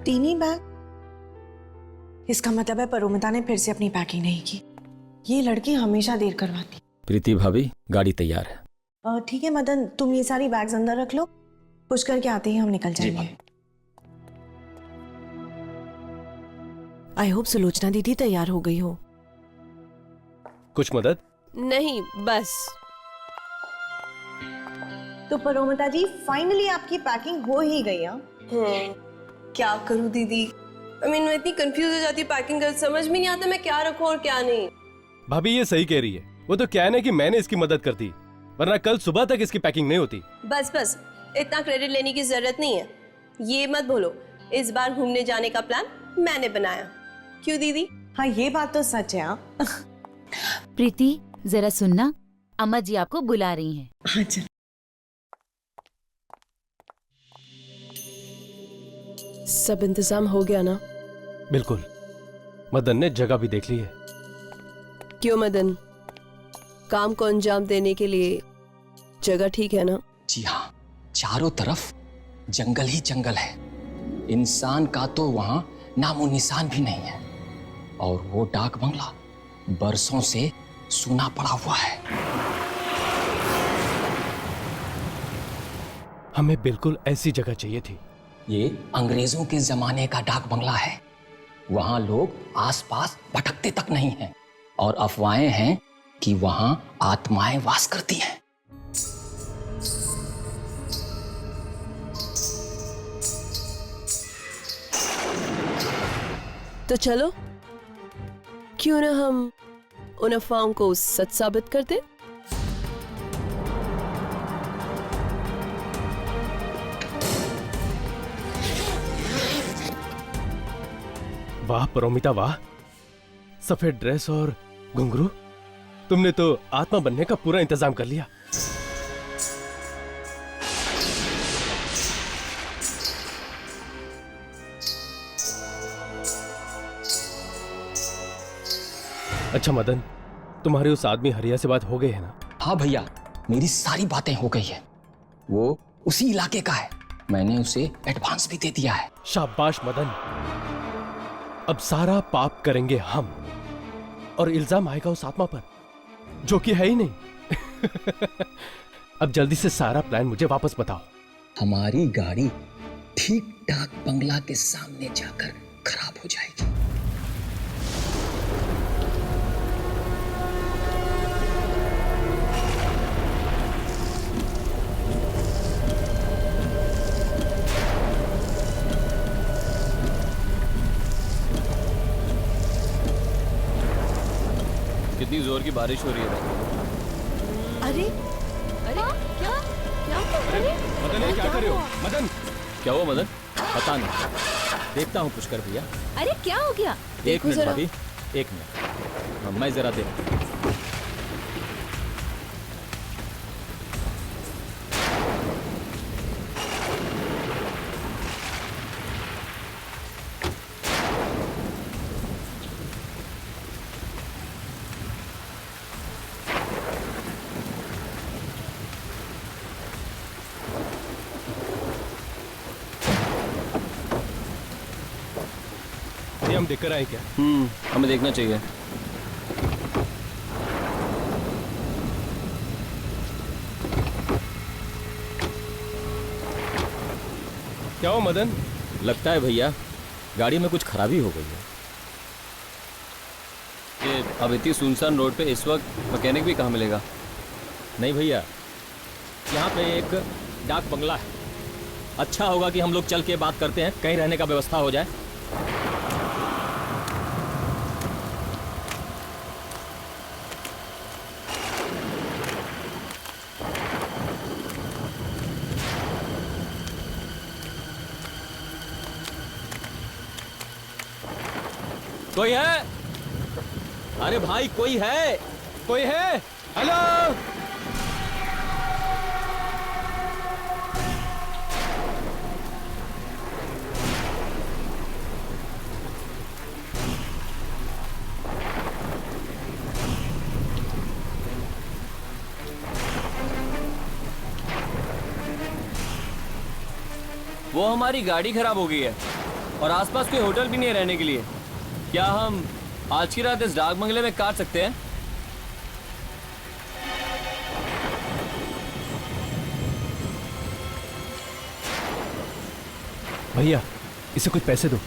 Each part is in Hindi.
तीन ही बैग? इसका मतलब है परोमिता ने फिर से अपनी पैकिंग नहीं की। ये लड़की हमेशा देर करवाती। प्रीति भाभी, गाड़ी तैयार है। ठीक है मदन, तुम ये सारी बैग्स अंदर रख लो, कुछ करके आते ही हम निकल जाएंगे। आई होप सुलोचना दीदी तैयार हो गई हो। कुछ मदद? नहीं, बस। तो परोमिता जी, फाइनली आपकी पैकिंग हो ही गई। क्या करूं दीदी, मैं इतनी कंफ्यूज हो जाती हूँ पैकिंग कर, समझ में नहीं आता मैं क्या रखूं और क्या नहीं। भाभी ये सही कह रही है। वो तो क्या है ना कि मैंने इसकी मदद कर दी, वरना कल सुबह तक इसकी पैकिंग नहीं होती। बस बस, इतना क्रेडिट लेने की जरूरत नहीं है। ये मत बोलो इस बार घूमने जाने का प्लान मैंने बनाया। क्यों दीदी? हाँ ये बात तो सच है। प्रीति जरा सुनना, अम्मा जी आपको बुला रही हैं। अच्छा। सब इंतजाम हो गया ना? बिल्कुल, मदन ने जगह भी देख ली है। क्यों मदन, काम को अंजाम देने के लिए जगह ठीक है ना? जी हाँ, चारों तरफ जंगल ही जंगल है। इंसान का तो वहां नामो निशान भी नहीं है। और वो डाक बंगला बरसों से सूना पड़ा हुआ है। हमें बिल्कुल ऐसी जगह चाहिए थी। ये अंग्रेजों के जमाने का डाक बंगला है। वहां लोग आसपास भटकते तक नहीं हैं। और अफवाहें हैं कि वहां आत्माएं वास करती हैं। तो चलो, क्यों ना हम उन अफवाहों को सच साबित कर दें? वाह परोमिता वाह, सफेद ड्रेस और घुंघरू, तुमने तो आत्मा बनने का पूरा इंतजाम कर लिया। अच्छा मदन, तुम्हारे उस आदमी हरिया से बात हो गई है ना? हाँ भैया, मेरी सारी बातें हो गई है। वो उसी इलाके का है। मैंने उसे एडवांस भी दे दिया है। शाबाश मदन, अब सारा पाप करेंगे हम और इल्जाम आएगा उस आत्मा पर जो कि है ही नहीं। अब जल्दी से सारा प्लान मुझे वापस बताओ। हमारी गाड़ी ठीक डाक बंगला के सामने जाकर खराब हो जाएगी। कितनी जोर की बारिश हो रही है। अरे अरे क्या क्या मदन, ये क्या कर रहे हो? मदन, क्या हुआ मदन? पता नहीं, देखता हूँ कुछ कर भैया। अरे क्या हो गया? एक मिनट भाभी, एक मिनट। हाँ, मैं जरा देख। ये हम देखकर आए क्या? हमें देखना चाहिए। क्या हो मदन? लगता है भैया गाड़ी में कुछ खराबी हो गई है। ये अब इतनी सुनसान रोड पे इस वक्त मैकेनिक भी कहाँ मिलेगा? नहीं भैया, यहाँ पे एक डाक बंगला है। अच्छा होगा कि हम लोग चल के बात करते हैं, कहीं रहने का व्यवस्था हो जाए। कोई है? अरे भाई कोई है? कोई है? हेलो? वो हमारी गाड़ी खराब हो गई है और आसपास कोई होटल भी नहीं है रहने के लिए। क्या हम आज की रात इस डाक बंगले में काट सकते हैं? भैया इसे कुछ पैसे दो।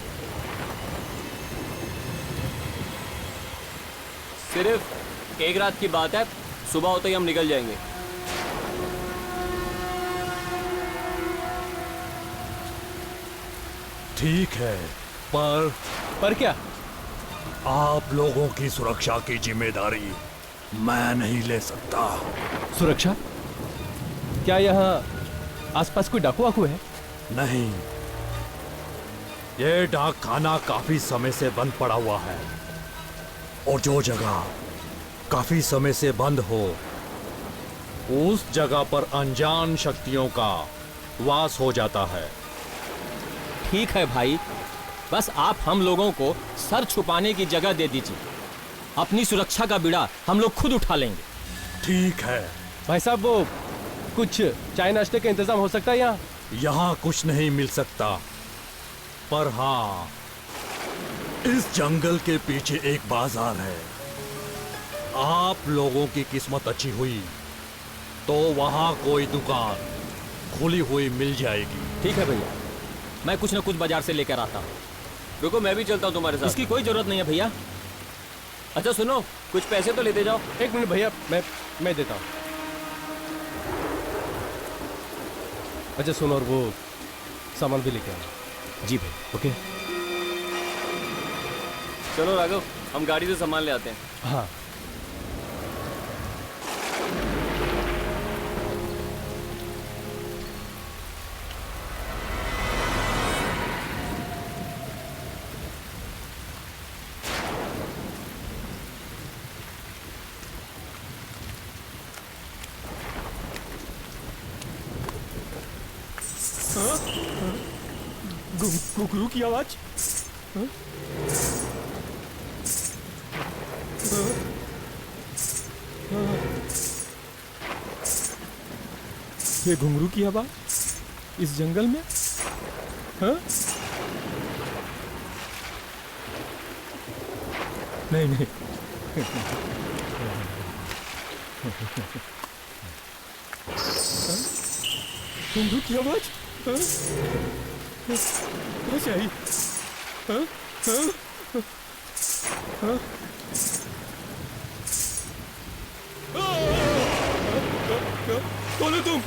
सिर्फ एक रात की बात है, सुबह होते ही हम निकल जाएंगे। ठीक है, पर क्या? आप लोगों की सुरक्षा की जिम्मेदारी मैं नहीं ले सकता। सुरक्षा? क्या यहाँ आसपास कोई डाकू वाकू है? नहीं, ये डाक खाना काफी समय से बंद पड़ा हुआ है, और जो जगह काफी समय से बंद हो उस जगह पर अनजान शक्तियों का वास हो जाता है। ठीक है भाई, बस आप हम लोगों को सर छुपाने की जगह दे दीजिए। अपनी सुरक्षा का बीड़ा हम लोग खुद उठा लेंगे। ठीक है भाई साहब, वो कुछ चाय नाश्ते का इंतजाम हो सकता है यहाँ? यहाँ कुछ नहीं मिल सकता, पर हाँ, इस जंगल के पीछे एक बाजार है। आप लोगों की किस्मत अच्छी हुई तो वहां कोई दुकान खुली हुई मिल जाएगी। ठीक है भैया, मैं कुछ ना कुछ बाजार से लेकर आता हूँ। रुको, मैं भी चलता हूँ तुम्हारे साथ। इसकी कोई जरूरत नहीं है भैया। अच्छा सुनो, कुछ पैसे तो लेते जाओ। एक मिनट भैया, मैं देता हूँ। अच्छा सुनो, और वो सामान भी लेके आना। जी भाई। ओके। चलो राघव, हम गाड़ी से सामान ले आते हैं। हाँ। घुघरू की आवाज। ये घुंघरू की आवाज इस जंगल में? हाँ? नहीं नहीं, घुंघरू की आवाज कहाँ से आई? हाँ? हाँ? हाँ? कौन हो तुम?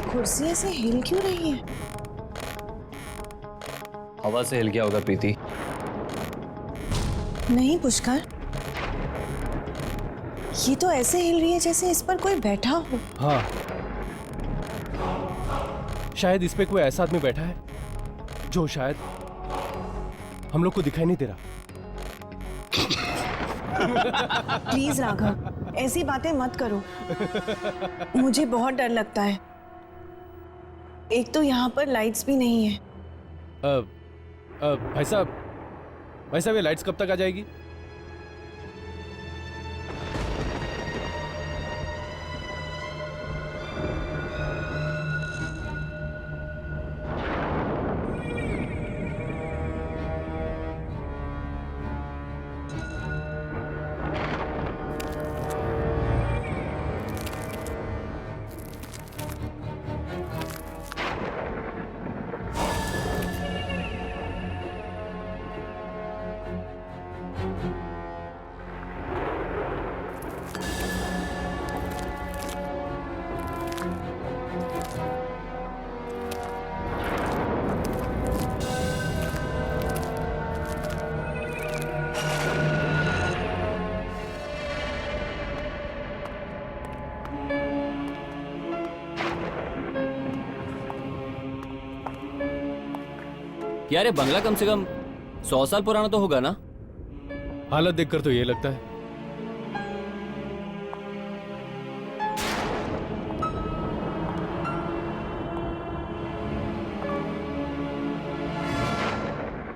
कुर्सी ऐसे हिल क्यों रही है? हवा से हिल गया होगा प्रीति। नहीं पुष्कर, ये तो ऐसे हिल रही है जैसे इस पर कोई बैठा हो। हाँ, शायद इस पे कोई ऐसा आदमी बैठा है जो शायद हम लोग को दिखाई नहीं दे रहा। प्लीज राघव, ऐसी बातें मत करो, मुझे बहुत डर लगता है। एक तो यहाँ पर लाइट्स भी नहीं है। भाई साहब ये लाइट्स कब तक आ जाएगी? यार ये बंगला कम से कम 100 साल पुराना तो होगा ना? हालत देखकर तो ये लगता है।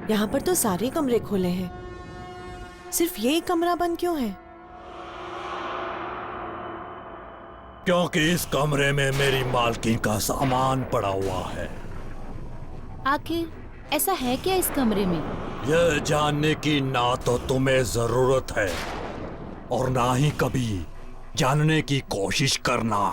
यहाँ पर तो सारे कमरे खुले हैं, सिर्फ ये एक कमरा बंद क्यों है? क्योंकि इस कमरे में मेरी मालकिन का सामान पड़ा हुआ है। आखिर ऐसा है क्या इस कमरे में? यह जानने की ना तो तुम्हें जरूरत है और ना ही कभी जानने की कोशिश करना।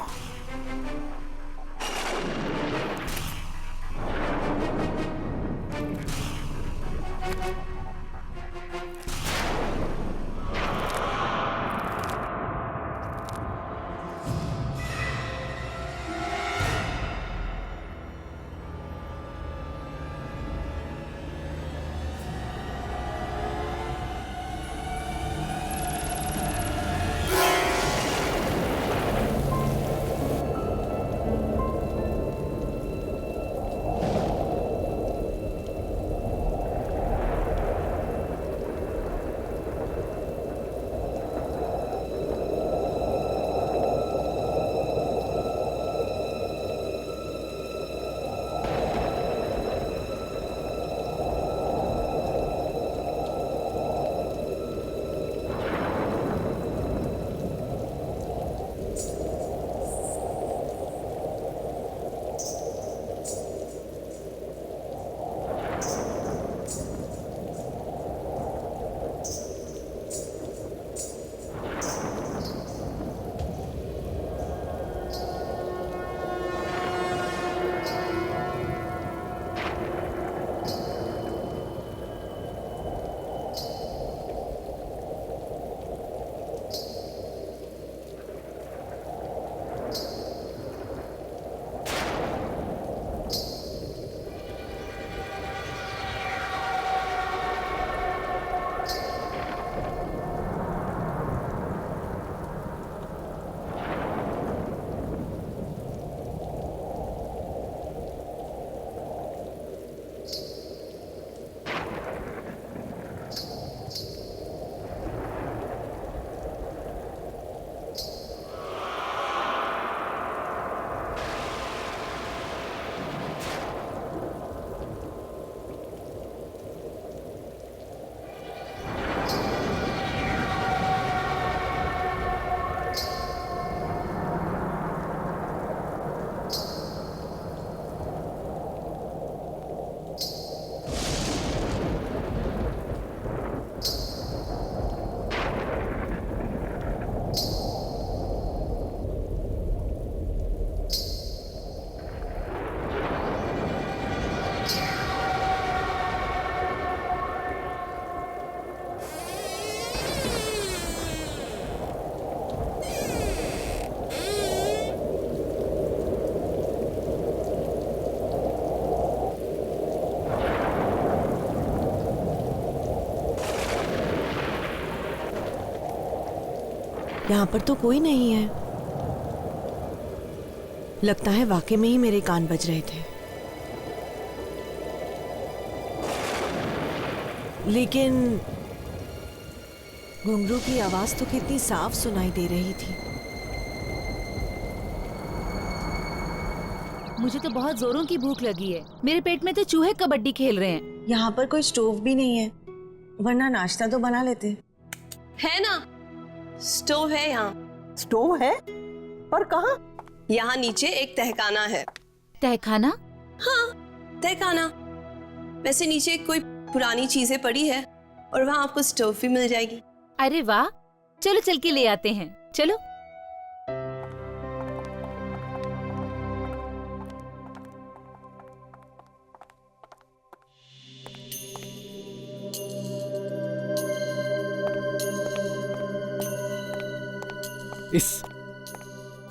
यहाँ पर तो कोई नहीं है। लगता है वाकई में ही मेरे कान बज रहे थे। लेकिन घुंघरू की आवाज तो कितनी साफ सुनाई दे रही थी। मुझे तो बहुत जोरों की भूख लगी है। मेरे पेट में तो चूहे कबड्डी खेल रहे हैं। यहाँ पर कोई स्टोव भी नहीं है, वरना नाश्ता तो बना लेते। है ना, स्टोव है यहाँ। स्टोव है? पर कहाँ? यहाँ नीचे एक तहखाना है। तहखाना? हाँ, तहखाना। वैसे नीचे कोई पुरानी चीजें पड़ी है और वहाँ आपको स्टोव भी मिल जाएगी। अरे वाह, चलो चल के ले आते हैं। चलो।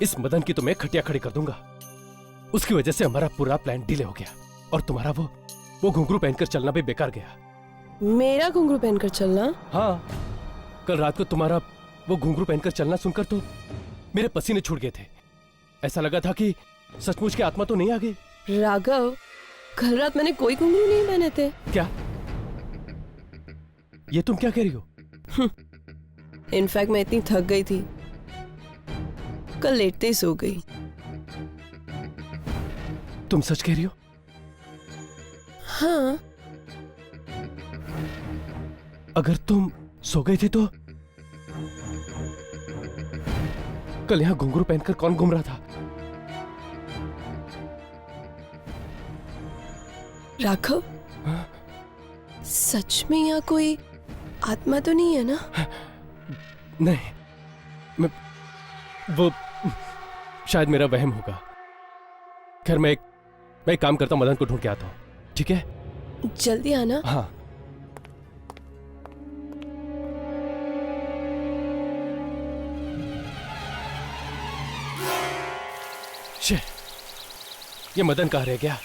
इस मदन की तो मैं खटिया खड़ी कर दूंगा। उसकी वजह से हमारा पूरा प्लान डिले हो गया और तुम्हारा वो घुंघरू पहनकर चलना भी बेकार गया। मेरा घुंघरू पहनकर चलना? हाँ, कल रात को तुम्हारा वो घुंघरू पहनकर चलना सुनकर तो मेरे पसीने छूट गए थे। ऐसा लगा था कि सचमुच की आत्मा तो नहीं आ गई। राघव, कल रात मैंने कोई घुंघरू नहीं पहने थे। क्या? ये तुम क्या कह रही हो? इनफैक्ट मैं इतनी थक गई थी, कल लेटते ही सो गई। तुम सच कह रही हो? हाँ। अगर तुम सो गए थे तो कल यहां घुंघरू पहनकर कौन घूम रहा था? राघव, सच में यहाँ कोई आत्मा तो नहीं है ना? नहीं, वो शायद मेरा वहम होगा। खैर मैं एक काम करता हूं, मदन को ढूंढ के आता हूं, ठीक है? जल्दी आना। हाँ। शे, ये मदन कहाँ रह गया?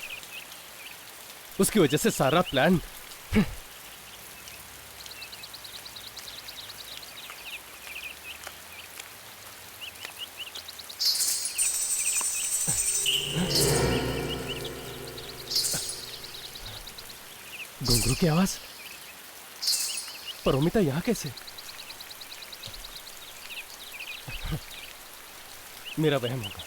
उसकी वजह से सारा प्लान। घुंघरू की आवाज? पर अमिता यहां कैसे? मेरा वहम होगा।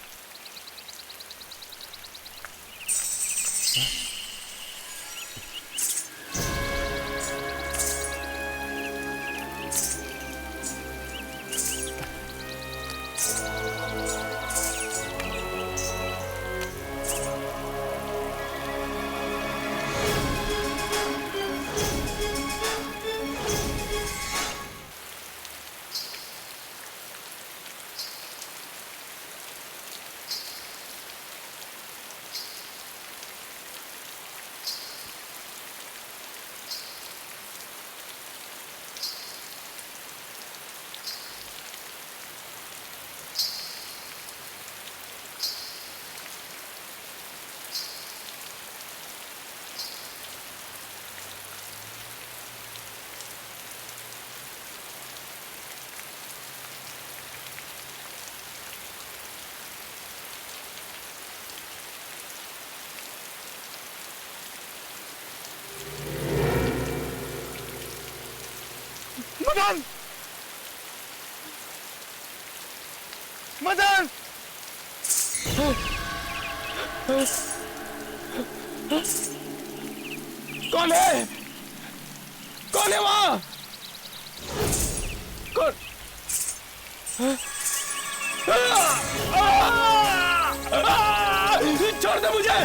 मदन! मदन! कौन है? कौन है वहां? कौन? छोड़ दे मुझे!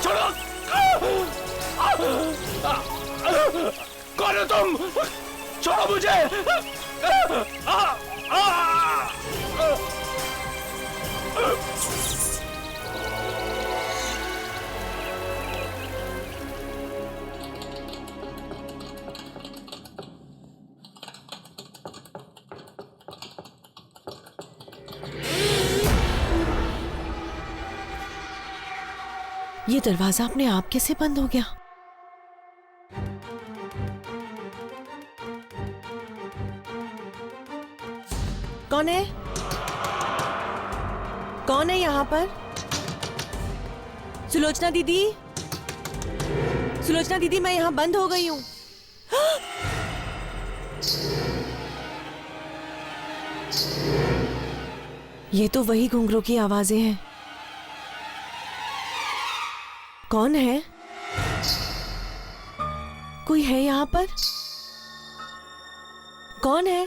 छोड़ो! कौन हो तुम? छोड़ो मुझे! ये दरवाजा अपने आप कैसे बंद हो गया? कौन है? कौन है यहाँ पर? सुलोचना दीदी, सुलोचना दीदी, मैं यहाँ बंद हो गई हूँ। ये तो वही घुंघरू की आवाजें हैं। कौन है? कोई है यहाँ पर? कौन है?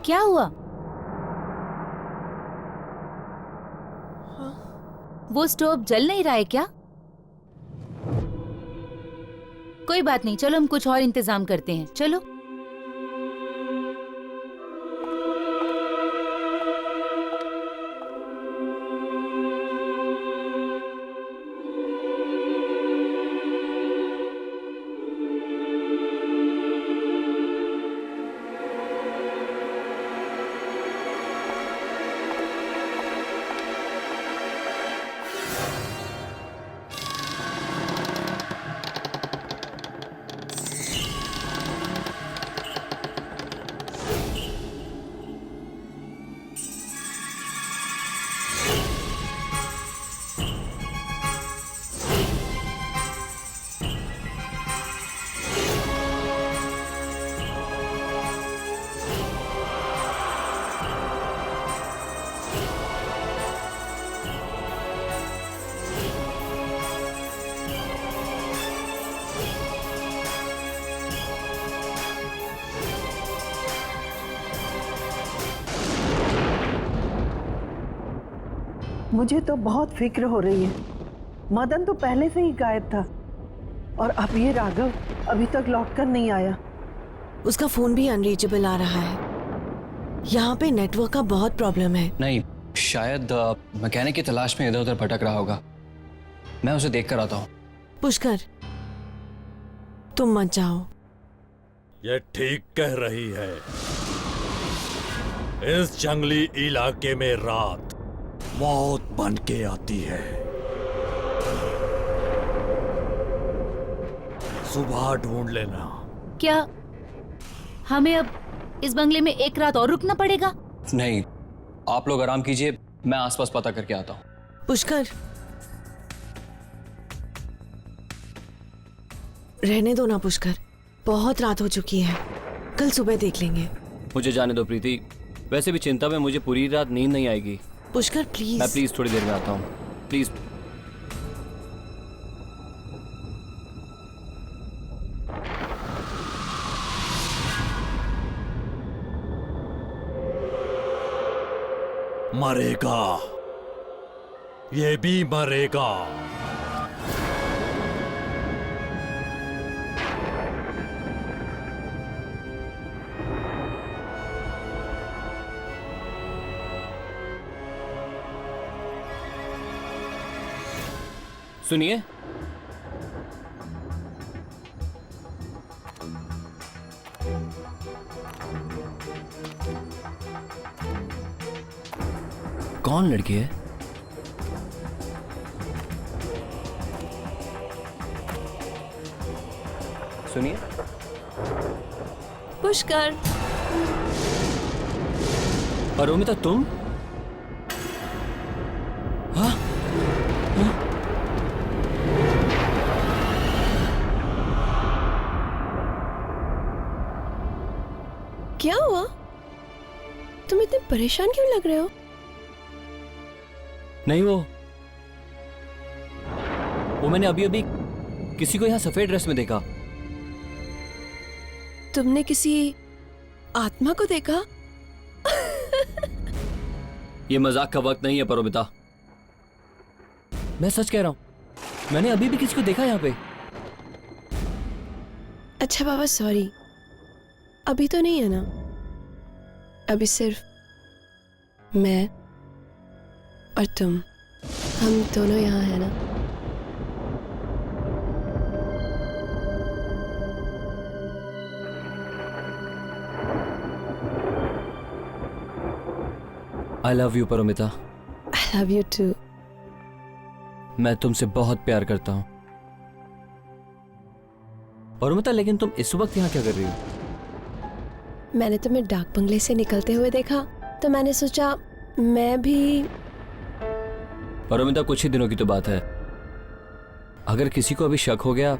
क्या हुआ? वो स्टोव जल नहीं रहा है क्या? कोई बात नहीं, चलो हम कुछ और इंतजाम करते हैं। चलो। मुझे तो बहुत फिक्र हो रही है। मदन तो पहले से ही गायब था और अब ये राघव अभी तक लौट कर नहीं आया। उसका फोन भी अनरीचेबल आ रहा है। यहाँ पे नेटवर्क का बहुत प्रॉब्लम है। नहीं, शायद मैकेनिक की तलाश में इधर उधर भटक रहा होगा। मैं उसे देख कर आता हूँ। पुष्कर, तुम मत जाओ। ये ठीक कह रही है। इस जंगली इलाके में रात मौत बन के आती है। सुबह ढूंढ लेना। क्या हमें अब इस बंगले में एक रात और रुकना पड़ेगा? नहीं, आप लोग आराम कीजिए, मैं आसपास पता करके आता हूँ। पुष्कर, रहने दो ना पुष्कर, बहुत रात हो चुकी है, कल सुबह देख लेंगे। मुझे जाने दो प्रीति, वैसे भी चिंता में मुझे पूरी रात नींद नहीं आएगी। पुष्कर प्लीज। मैं प्लीज थोड़ी देर में आता हूँ, प्लीज। मरेगा, ये भी मरेगा। सुनिए, कौन लड़की है? सुनिए। पुष्कर, अरुमिता, तुम? हाँ? क्या हुआ? तुम इतने परेशान क्यों लग रहे हो? नहीं, वो मैंने अभी अभी किसी को यहाँ सफेद ड्रेस में देखा। तुमने किसी आत्मा को देखा? ये मजाक का वक्त नहीं है परोमिता, मैं सच कह रहा हूं। मैंने अभी भी किसी को देखा यहाँ पे। अच्छा बाबा, सॉरी, अभी तो नहीं है ना? अभी सिर्फ मैं और तुम, हम दोनों यहाँ है ना? I love you Paromita. I love you too. मैं तुमसे बहुत प्यार करता हूं परोमिता, लेकिन तुम इस वक्त यहाँ क्या कर रही हो? मैंने तुम्हें डाक बंगले से निकलते हुए देखा तो मैंने सोचा मैं भी। परोमिता, कुछ ही दिनों की तो बात है। अगर किसी को अभी शक हो गया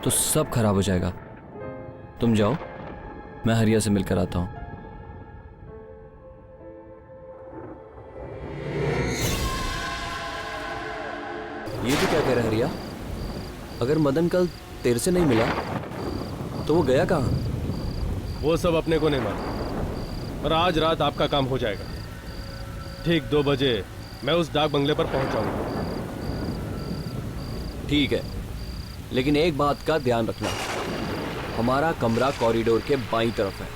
तो सब खराब हो जाएगा। तुम जाओ, मैं हरिया से मिलकर आता हूं। ये तो क्या कह रहा है हरिया? अगर मदन कल तेरे से नहीं मिला तो वो गया कहाँ? वो सब अपने को नहीं मालूम, पर आज रात आपका काम हो जाएगा। ठीक 2 बजे मैं उस डाक बंगले पर पहुंच जाऊंगा। ठीक है, लेकिन एक बात का ध्यान रखना, हमारा कमरा कॉरिडोर के बाईं तरफ है।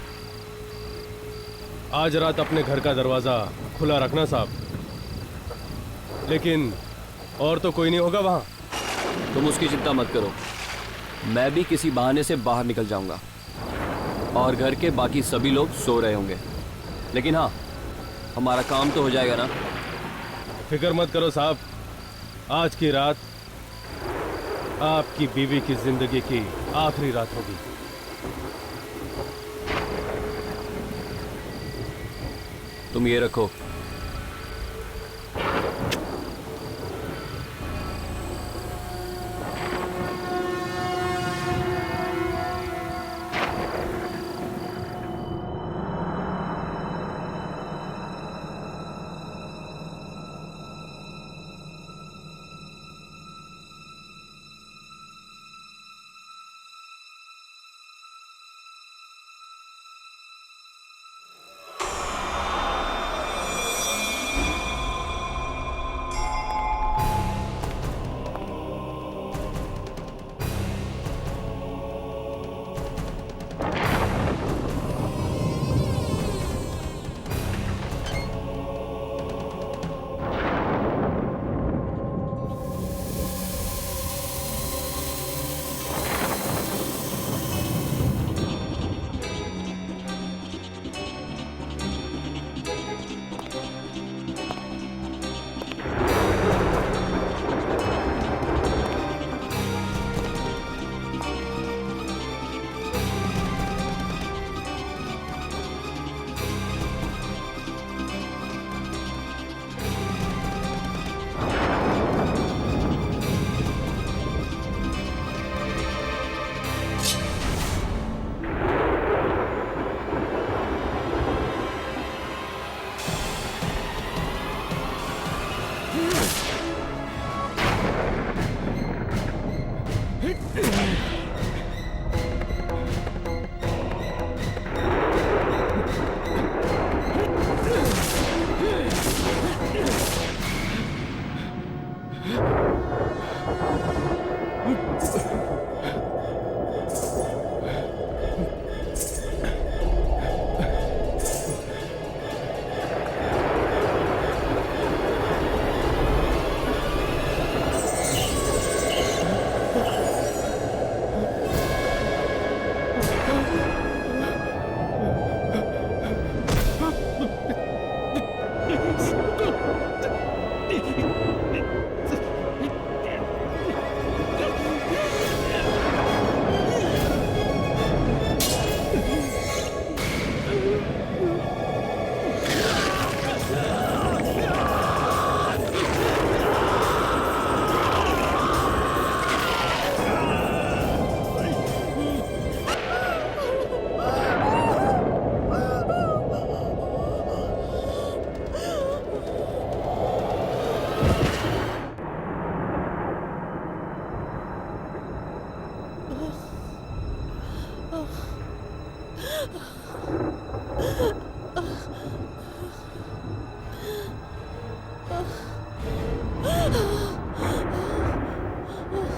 आज रात अपने घर का दरवाजा खुला रखना साहब, लेकिन और तो कोई नहीं होगा वहां। तुम उसकी चिंता मत करो, मैं भी किसी बहाने से बाहर निकल जाऊंगा और घर के बाकी सभी लोग सो रहे होंगे। लेकिन हाँ, हमारा काम तो हो जाएगा ना? फिक्र मत करो साहब, आज की रात आपकी बीवी की जिंदगी की आखिरी रात होगी। तुम ये रखो।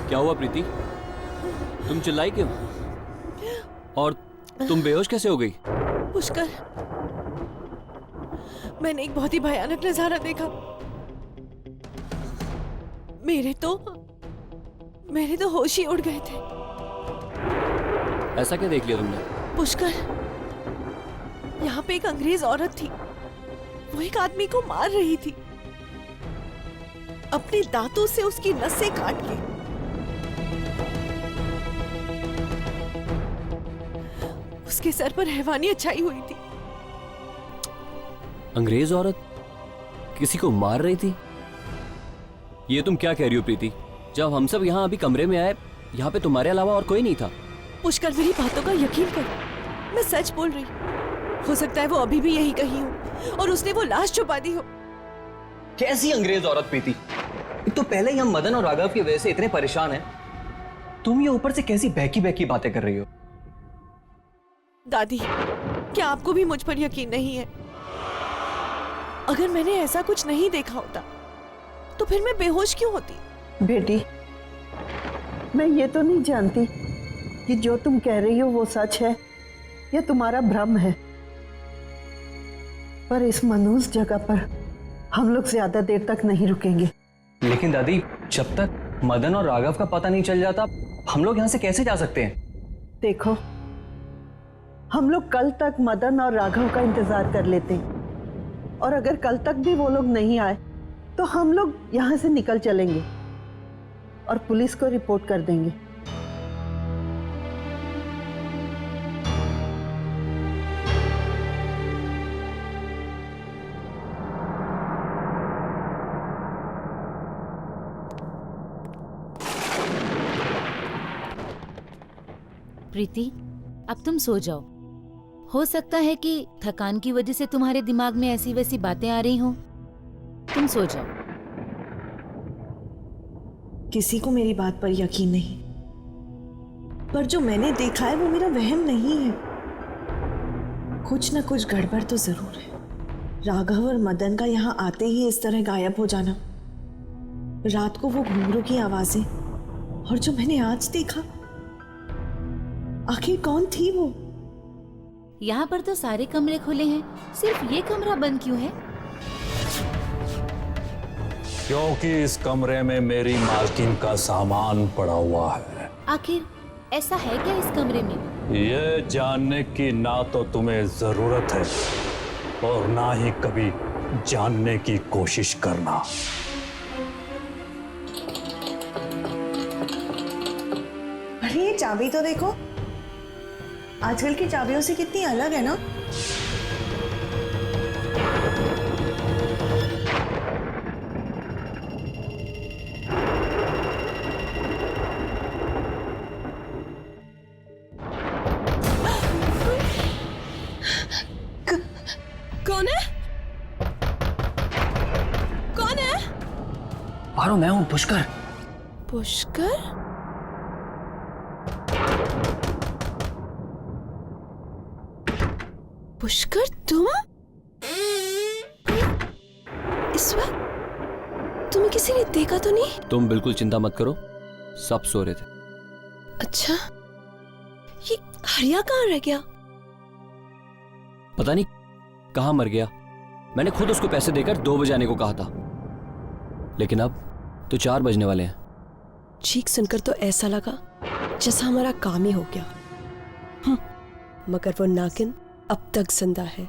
क्या हुआ प्रीति? तुम चिल्लाई क्यों? और तुम बेहोश कैसे हो गई? पुष्कर, मैंने एक बहुत ही भयानक नजारा देखा। मेरे तो होश ही उड़ गए थे। ऐसा क्या देख लिया तुमने? पुष्कर, यहाँ पे एक अंग्रेज औरत थी। वो एक आदमी को मार रही थी, अपने दांतों से उसकी नसें काट के। उसके सर पर हैवानियत छाई हुई थी। अंग्रेज औरत किसी को मार रही थी? ये तुम क्या कह रही हो प्रीति? जब हम सब यहाँ अभी कमरे में आए, यहाँ पे तुम्हारे अलावा और कोई नहीं था। पुष्कर, मेरी बातों का यकीन कर, मैं सच बोल रही हूँ। हो सकता है वो अभी भी यही कहीं हो और उसने वो लाश छुपा दी हो। कैसी अंग्रेज औरत प्रीति? एक तो पहले ही हम मदन और राघव की वजह से इतने परेशान हैं, तुम ये ऊपर से कैसी बहकी बहकी बातें कर रही हो? दादी, क्या आपको भी मुझ पर यकीन नहीं है? अगर मैंने ऐसा कुछ नहीं देखा होता तो फिर मैं बेहोश क्यों होती? बेटी, मैं ये तो नहीं जानती कि जो तुम कह रही हो वो सच है या तुम्हारा भ्रम है, पर इस मनहूस जगह पर हम लोग ज्यादा देर तक नहीं रुकेंगे। लेकिन दादी, जब तक मदन और राघव का पता नहीं चल जाता, हम लोग यहाँ से कैसे जा सकते हैं? देखो, हम लोग कल तक मदन और राघव का इंतजार कर लेते, और अगर कल तक भी वो लोग नहीं आए तो हम लोग यहाँ से निकल चलेंगे और पुलिस को रिपोर्ट कर देंगे। प्रीति, अब तुम सो जाओ। हो सकता है कि थकान की वजह से तुम्हारे दिमाग में ऐसी वैसी बातें आ रही हों। तुम सो जाओ। किसी को मेरी बात पर यकीन नहीं, पर जो मैंने देखा है वो मेरा वहम नहीं है। कुछ ना कुछ गड़बड़ तो जरूर है। राघव और मदन का यहाँ आते ही इस तरह गायब हो जाना, रात को वो घुंघरू की आवाजें, और जो मैंने आज देखा, आखिर कौन थी वो? यहाँ पर तो सारे कमरे खुले हैं, सिर्फ ये कमरा बंद क्यों है? क्योंकि इस कमरे में मेरी मालकिन का सामान पड़ा हुआ है। आखिर ऐसा है क्या इस कमरे में? ये जानने की ना तो तुम्हें जरूरत है और ना ही कभी जानने की कोशिश करना। अरे ये चाबी तो देखो, आजकल की चाबियों से कितनी अलग है ना। कौन है? कौन है? पारो, मैं हूं पुष्कर। पुष्कर? पुष्कर तुम? इस वक्त तुम्हें किसी ने देखा तो नहीं? तुम बिल्कुल चिंता मत करो, सब सो रहे थे। अच्छा, ये हरिया कहाँ रह गया? पता नहीं कहां मर गया। मैंने खुद उसको पैसे देकर 2 बजे आने को कहा था, लेकिन अब तो 4 बजने वाले हैं। चीख सुनकर तो ऐसा लगा जैसा हमारा काम ही हो गया। मगर वो नागिन अब तक जिंदा है।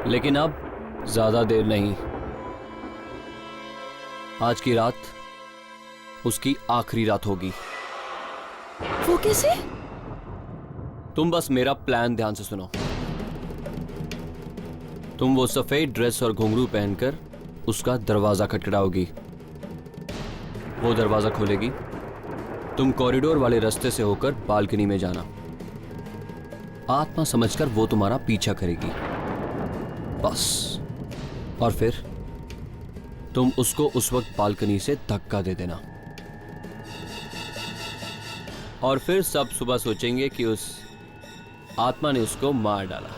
लेकिन अब ज्यादा देर नहीं। आज की रात उसकी आखिरी रात होगी। वो कैसे? तुम बस मेरा प्लान ध्यान से सुनो। तुम वो सफेद ड्रेस और घुंघरू पहनकर उसका दरवाजा खटखटाओगी। वो दरवाजा खोलेगी, तुम कॉरिडोर वाले रास्ते से होकर बालकनी में जाना। आत्मा समझकर वो तुम्हारा पीछा करेगी, बस। और फिर तुम उसको उस वक्त बालकनी से धक्का दे देना। और फिर सब सुबह सोचेंगे कि उस आत्मा ने उसको मार डाला।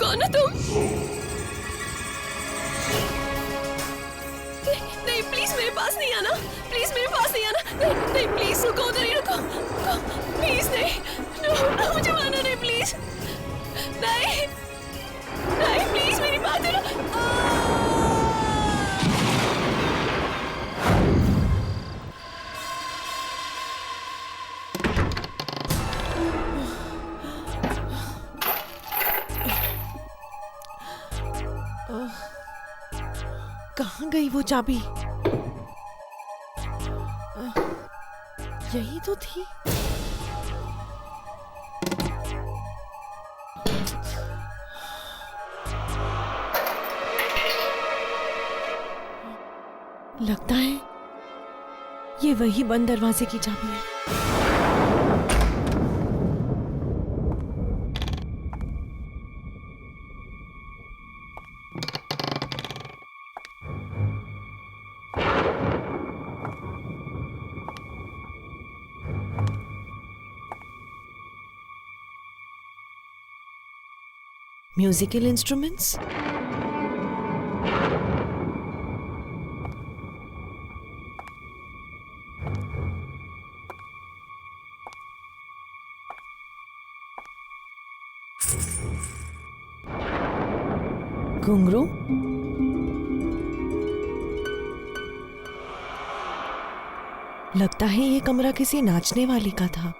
कौन है तुम? नहीं प्लीज मेरे पास नहीं आना, प्लीज मेरे पास नहीं आना। नहीं नहीं प्लीज रुको, उधर ही रुको, प्लीज नहीं, मुझे मारना नहीं प्लीज, नहीं नहीं प्लीज मेरी बात सुनो। कहाँ गई वो चाबी? यही तो थी। लगता है ये वही बंद दरवाजे की चाबी है। म्यूजिकल इंस्ट्रूमेंट्स, घुंघरू, लगता है ये कमरा किसी नाचने वाली का था।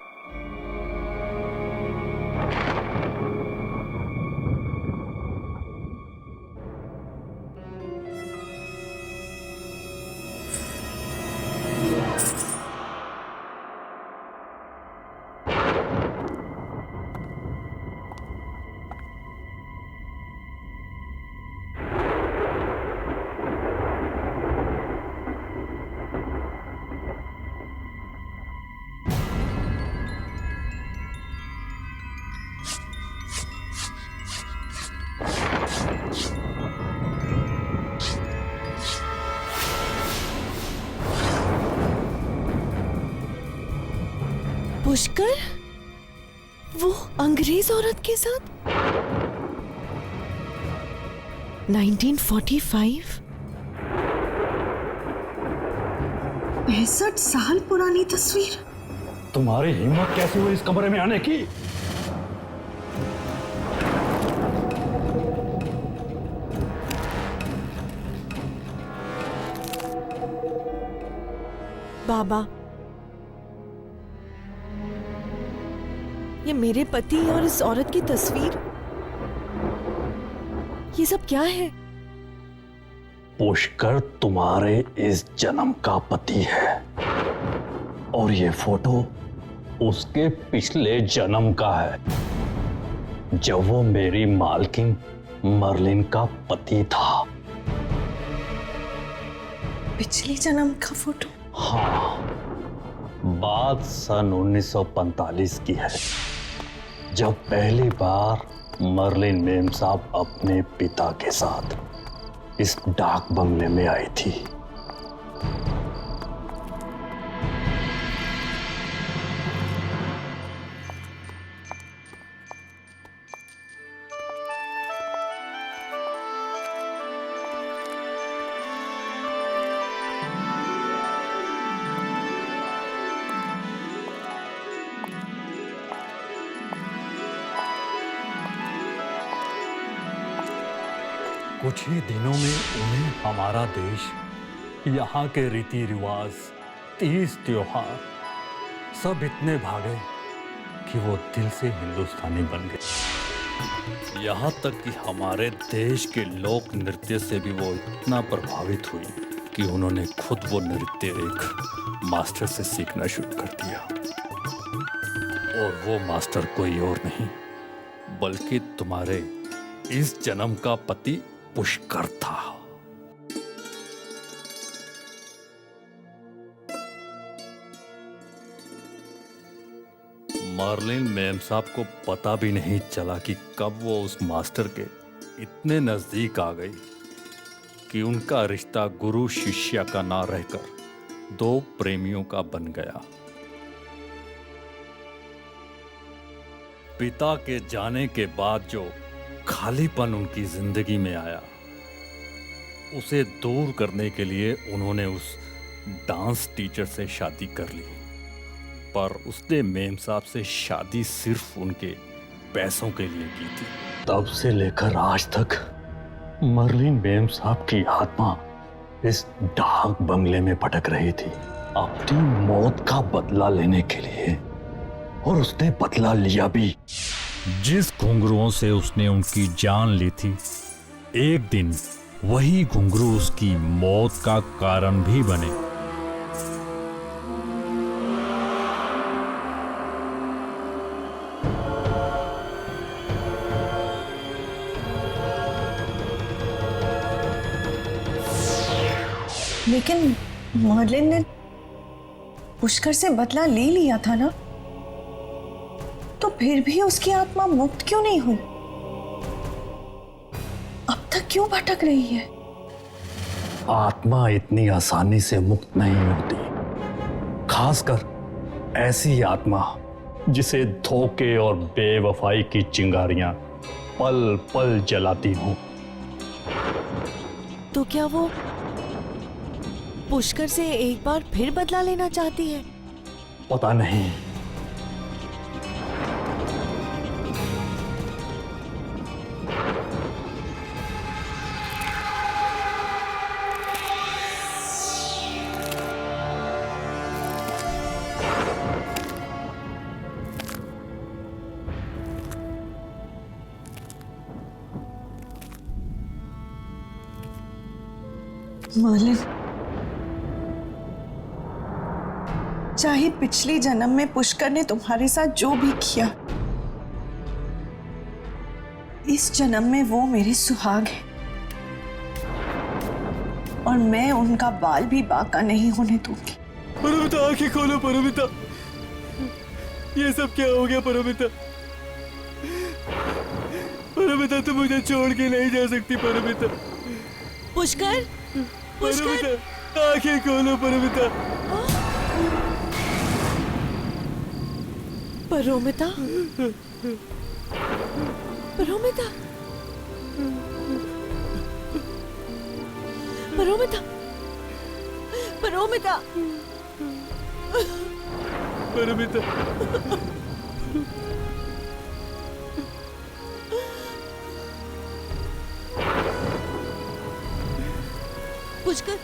पुष्कर, वो अंग्रेज औरत के साथ 1945? 65 साल पुरानी तस्वीर। तुम्हारी हिम्मत कैसे हुई इस कमरे में आने की? बाबा, ये मेरे पति और इस औरत की तस्वीर, ये सब क्या है? पुष्कर तुम्हारे इस जन्म का पति है और ये फोटो उसके पिछले जन्म का है, जब वो मेरी मालकिन मर्लिन का पति था। पिछले जन्म का फोटो? हाँ, बात सन 1945 की है, जब पहली बार मर्लिन मेम साहब अपने पिता के साथ इस डाक बंगले में आई थी। कुछ ही दिनों में उन्हें हमारा देश, यहाँ के रीति रिवाज, तीज त्योहार सब इतने भागे कि वो दिल से हिंदुस्तानी बन गए। यहाँ तक कि हमारे देश के लोक नृत्य से भी वो इतना प्रभावित हुई कि उन्होंने खुद वो नृत्य एक मास्टर से सीखना शुरू कर दिया। और वो मास्टर कोई और नहीं बल्कि तुम्हारे इस जन्म का पति पुष्कर था। मर्लिन मेम साहब को पता भी नहीं चला कि कब वो उस मास्टर के इतने नजदीक आ गई कि उनका रिश्ता गुरु शिष्य का ना रहकर दो प्रेमियों का बन गया। पिता के जाने के बाद जो खालीपन उनकी जिंदगी में आया, उसे दूर करने के लिए उन्होंने उस डांस टीचर से शादी कर ली। पर उसने मेम साहब से शादी सिर्फ उनके पैसों के लिए की थी। तब से लेकर आज तक मर्लिन मेम साहब की आत्मा इस डाक बंगले में भटक रही थी, अपनी मौत का बदला लेने के लिए। और उसने बदला लिया भी। जिस घुंघरुओं से उसने उनकी जान ली थी, एक दिन वही घुंघरू उसकी मौत का कारण भी बने। लेकिन मर्लिन ने पुष्कर से बदला ले लिया था ना, तो फिर भी उसकी आत्मा मुक्त क्यों नहीं हुई? अब तक क्यों भटक रही है? आत्मा इतनी आसानी से मुक्त नहीं होती, खासकर ऐसी आत्मा जिसे धोखे और बेवफाई की चिंगारियां पल पल जलाती हों। तो क्या वो पुष्कर से एक बार फिर बदला लेना चाहती है? पता नहीं। मर्लिन, चाहे पिछले जन्म में पुष्कर ने तुम्हारे साथ जो भी किया, इस जन्म में वो मेरे सुहाग है और मैं उनका बाल भी बाका नहीं होने दूंगी। परमिता, आंखें खोलो परमिता। ये सब क्या हो गया परमिता? परमिता, तुम मुझे छोड़ के नहीं जा सकती परमिता। पुष्कर, परमिता, आंखें खोलो परमिता। परोमिता, परोमिता, परोमिता, परोमिता, परमिता, पुष्कर,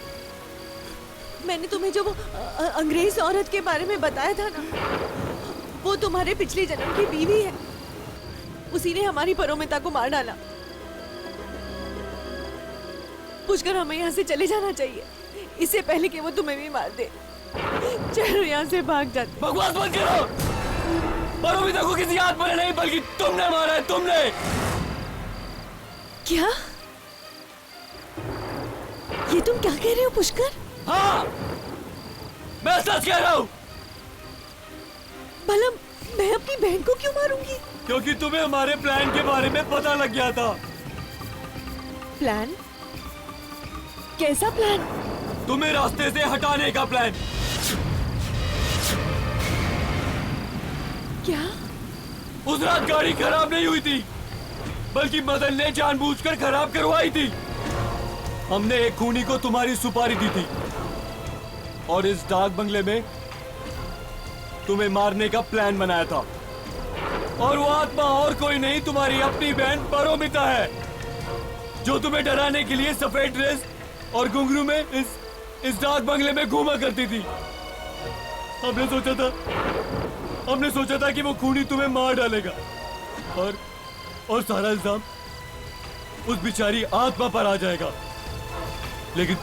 मैंने तुम्हें जो वो अंग्रेज औरत के बारे में बताया था ना, वो तुम्हारे पिछले जन्म की बीवी है। उसी ने हमारी परोमिता को मार डाला। पुष्कर, हमें यहाँ से चले जाना चाहिए इससे पहले कि वो तुम्हें भी मार दे। चलो यहाँ से भाग जाते। बकवास बंद करो। परोमिता को किसी आत्मा ने नहीं बल्कि तुमने मारा है, तुमने। क्या? ये तुम क्या कह रहे हो पुष्कर? हाँ, मैं सच कह रहा हूँ। भला मैं अपनी बहन को क्यों मारूंगी? क्योंकि तुम्हें हमारे प्लान के बारे में पता लग गया था। प्लान? कैसा प्लान? तुम्हें रास्ते से हटाने का प्लान। क्या? उस रात गाड़ी खराब नहीं हुई थी, बल्कि मदन ने जानबूझकर खराब करवाई थी। हमने एक खूनी को तुम्हारी सुपारी दी थी और इस डाक बंगले में तुम्हें मारने का प्लान बनाया था। और वो आत्मा और कोई नहीं, तुम्हारी अपनी बहन परोमिता है, जो तुम्हें डराने के लिए सफेद ड्रेस और घुंघरू में इस डाक बंगले में घूमा करती थी। हमने सोचा था कि वो खूनी तुम्हें मार डालेगा और सारा इल्जाम उस बेचारी आत्मा पर आ जाएगा। लेकिन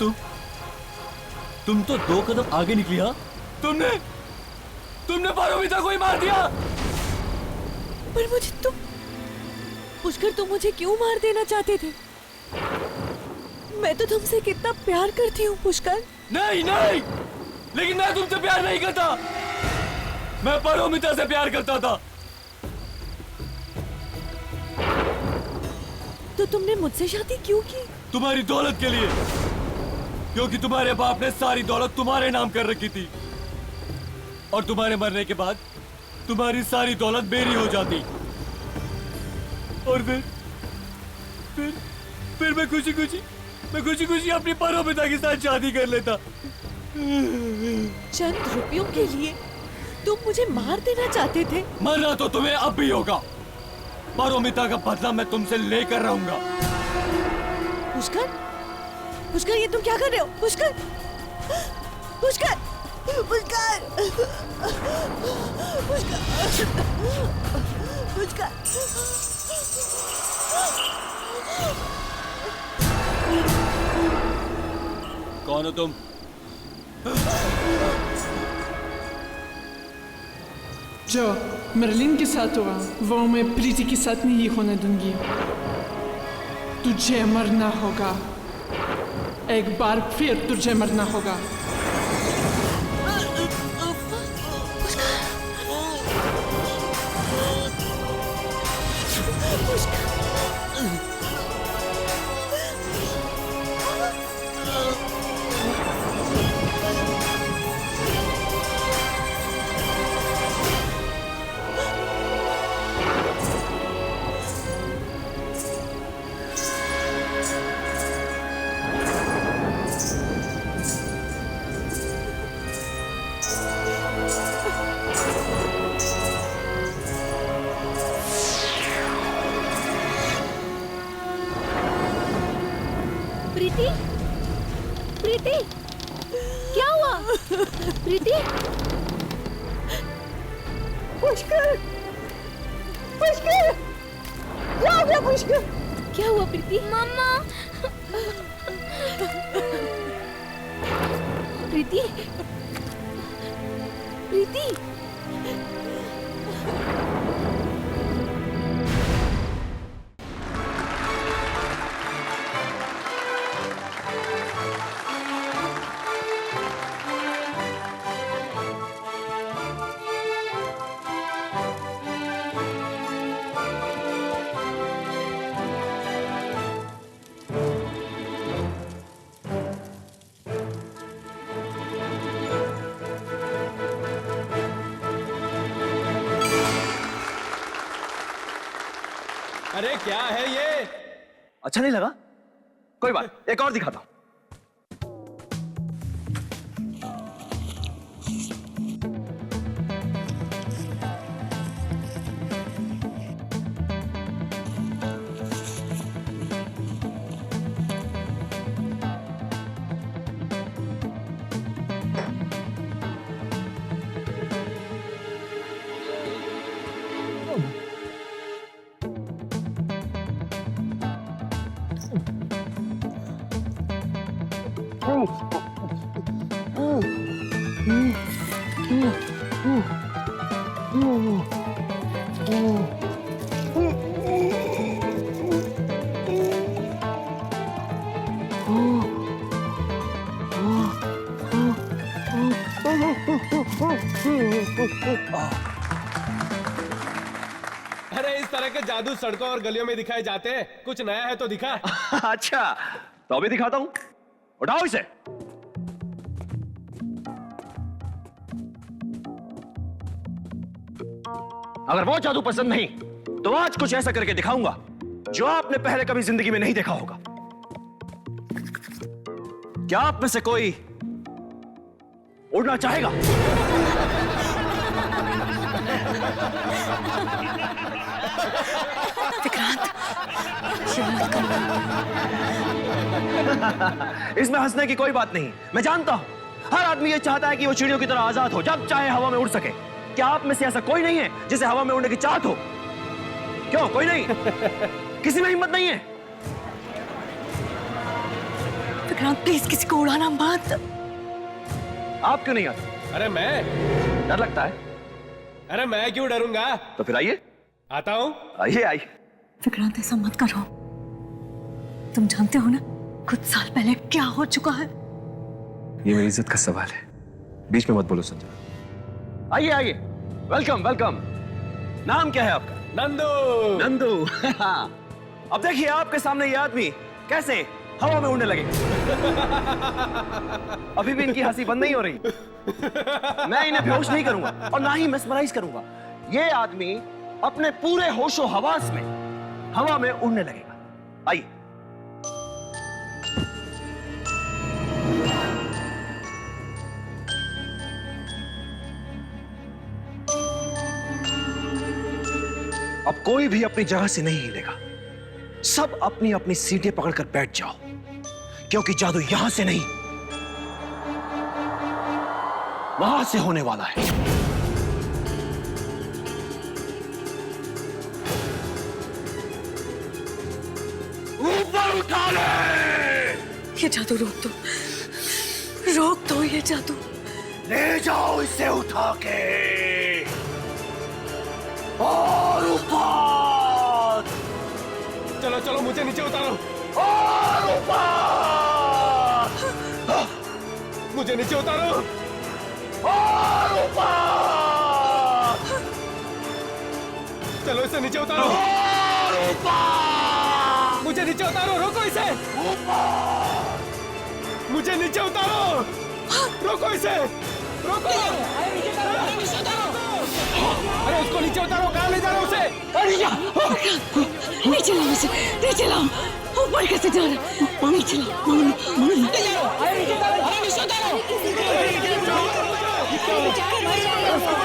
तुम तो 2 कदम आगे निकली। हाँ, तुमने परोमिता को ही मार दिया। पर पुष्कर, तुम मुझे क्यों मार देना चाहते थे? मैं तो तुमसे कितना प्यार करती हूँ पुष्कर। नहीं, लेकिन मैं तुमसे प्यार नहीं करता। मैं परोमिता से प्यार करता था। तो तुमने मुझसे शादी क्यों की? तुम्हारी दौलत के लिए, क्योंकि तुम्हारे बाप ने सारी दौलत तुम्हारे नाम कर रखी थी और तुम्हारे मरने के बाद तुम्हारी सारी दौलत मेरी हो जाती। और फिर मैं खुशी खुशी अपनी परोमिता के साथ शादी कर लेता। चंद रुपयों के लिए तुम मुझे मार देना चाहते थे? मरना तो तुम्हें अब भी होगा। परोमिता का बदला मैं तुमसे लेकर रहूंगा। पुष्कर, ये तुम क्या कर रहे हो? पुष्कर, कौन हो तुम? जो मर्लिन के साथ हुआ वो मैं प्रीति के साथ नहीं होने दूंगी। तुझे मरना होगा, एक बार फिर तुझे मरना होगा। प्रीति, क्या हुआ? प्रीति, पुष्कर, क्या हो गया पुष्कर? क्या हुआ प्रीति? मम्मा। प्रीति, अरे क्या है ये? अच्छा नहीं लगा? कोई बात, एक और दिखाता हूं। अरे इस तरह के जादू सड़कों और गलियों में दिखाए जाते हैं, कुछ नया है तो दिखा। अच्छा तो अभी दिखाता हूं, उठाओ इसे। अगर वो जादू पसंद नहीं तो आज कुछ ऐसा करके दिखाऊंगा जो आपने पहले कभी जिंदगी में नहीं देखा होगा। क्या आप में से कोई उड़ना चाहेगा? इसमें हंसने की कोई बात नहीं। मैं जानता हूं हर आदमी ये चाहता है कि वो चिड़ियों की तरह आजाद हो, जब चाहे हवा में उड़ सके। क्या आप में से ऐसा कोई नहीं है जिसे हवा में उड़ने की चाहत हो? क्यों, कोई नहीं? किसी में हिम्मत नहीं है? विक्रांत प्लीज किसी को उड़ाना मत। आप क्यों नहीं आते? अरे मैं, डर लगता है? अरे मैं क्यों डरूंगा? तो फिर आइए। आता हूं। आइए आइए। विक्रांत ऐसा मत करो, तुम जानते हो ना कुछ साल पहले क्या हो चुका है। ये मेरी इज्जत का सवाल है, बीच में मत बोलो संजय। आइए आइए, वेलकम वेलकम। नाम क्या है आपका? नंदू। नंदू। अब देखिए आपके सामने ये आदमी कैसे हवा में उड़ने लगे। अभी भी इनकी हंसी बंद नहीं हो रही। मैं इन्हें बेहोश नहीं करूंगा और ना ही मेस्मराइज करूंगा। ये आदमी अपने पूरे होशो हवास में हवा में उड़ने लगेगा। आइए। अब कोई भी अपनी जगह से नहीं हिलेगा। सब अपनी अपनी सीटें पकड़कर बैठ जाओ, क्योंकि जादू यहां से नहीं वहां से होने वाला है। ऊपर उठा ले। ये जादू रोक दो, रोक दो ये जादू। ले जाओ इसे उठा के और ऊपर। चलो चलो मुझे नीचे उतारो। और ऊपर। मुझे नीचे उतारो। और ऊपर। चलो इसे नीचे उतारो। और ऊपर। मुझे नीचे उतारो, रोको इसे। ऊपर। मुझे नीचे उतारो, रोको इसे, रोको। अरे उसको नीचे उतारो, कहाँ ले जा रहे हो उसे? नीचे लाओ उसे, नीचे लाओ। ऊपर कैसे जा रहा है? नीचे लाओ,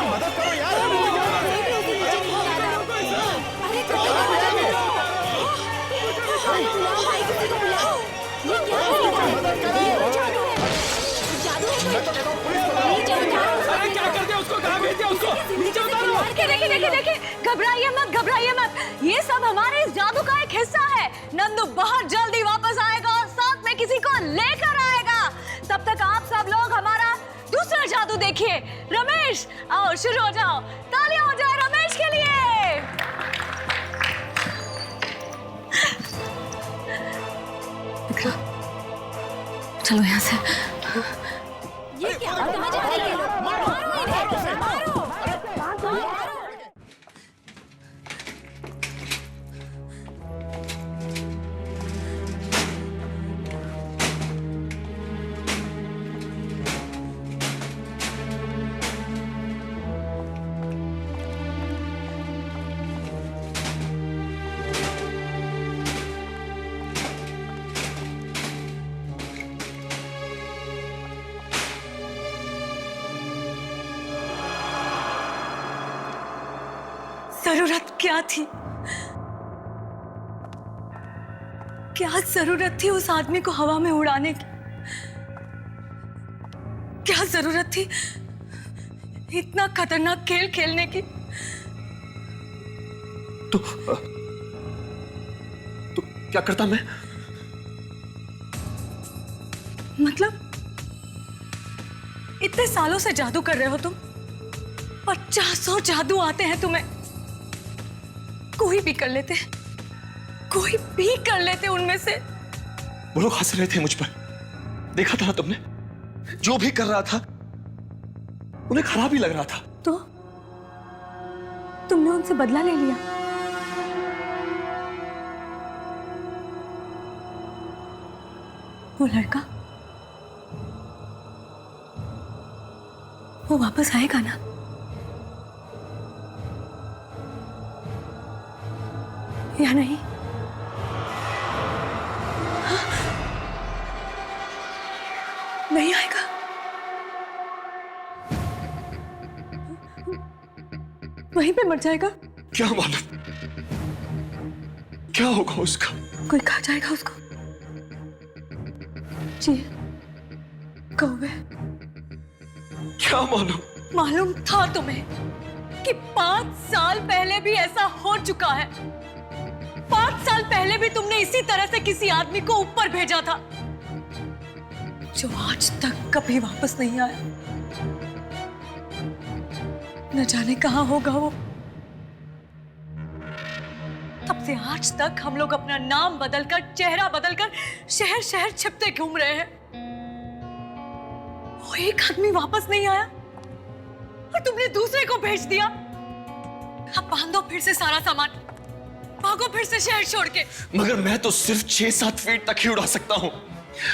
मदद करो यार। अरे क्या करते हो उसको, कहाँ भेजते हो उसको? नीचे उतारो। देखिए, घबराइए मत, घबराइए मत। ये सब हमारे इस जादू का एक हिस्सा है। नंदू बहुत जल्दी वापस आएगा और साथ में किसी को लेकर आएगा। तब तक आप सब लोग हमारा दूसरा जादू देखिए। रमेश आओ, शुरू हो जाओ। तालियां हो जाए रमेश के लिए। चलो यहाँ से। ये क्या? कहाँ जा रही है? मारो इन्हें, मारो। जरूरत क्या थी? क्या जरूरत थी उस आदमी को हवा में उड़ाने की? क्या जरूरत थी इतना खतरनाक खेल खेलने की? तो क्या करता मैं? मतलब इतने सालों से जादू कर रहे हो तुम, 50 जादू आते हैं तुम्हें, कोई भी कर लेते, कोई भी कर लेते उनमें से। वो लोग हंस रहे थे मुझ पर, देखा था ना तुमने? जो भी कर रहा था उन्हें खराब ही लग रहा था। तो तुमने उनसे बदला ले लिया? वो लड़का, वो वापस आएगा ना? या नहीं? हाँ? नहीं आएगा? वहीं पे मर जाएगा? क्या मालूम क्या होगा उसका। कोई खा जाएगा उसको? जी कौवे? क्या मालूम? मालूम था तुम्हें कि 5 साल पहले भी ऐसा हो चुका है। 5 साल पहले भी तुमने इसी तरह से किसी आदमी को ऊपर भेजा था, जो आज तक कभी वापस नहीं आया। न जाने कहां होगा वो। तब से आज तक हम लोग अपना नाम बदलकर, चेहरा बदलकर शहर शहर छिपते घूम रहे हैं। वो एक आदमी वापस नहीं आया और तुमने दूसरे को भेज दिया। अब बांधो फिर से सारा सामान, भागो फिर से शहर छोड़ के। मगर मैं तो सिर्फ 6-7 फीट तक ही उड़ा सकता हूँ,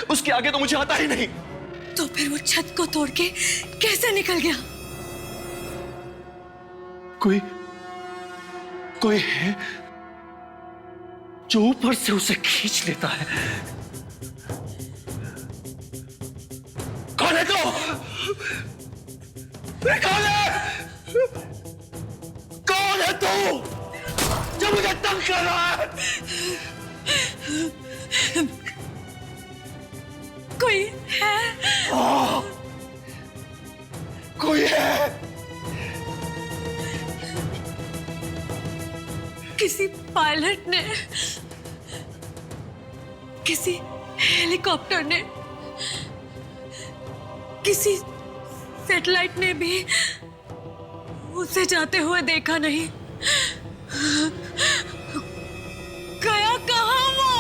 उसके आगे तो मुझे आता ही नहीं। तो फिर वो छत को तोड़ के कैसे निकल गया? कोई है जो ऊपर से उसे खींच लेता है। कौन है तू? कौन है? कौन है तू जो मुझे तंग कर रहा है? कोई है? कोई है? किसी पायलट ने, किसी हेलीकॉप्टर ने, किसी सैटेलाइट ने भी उसे जाते हुए देखा नहीं। गया कहाँ वो?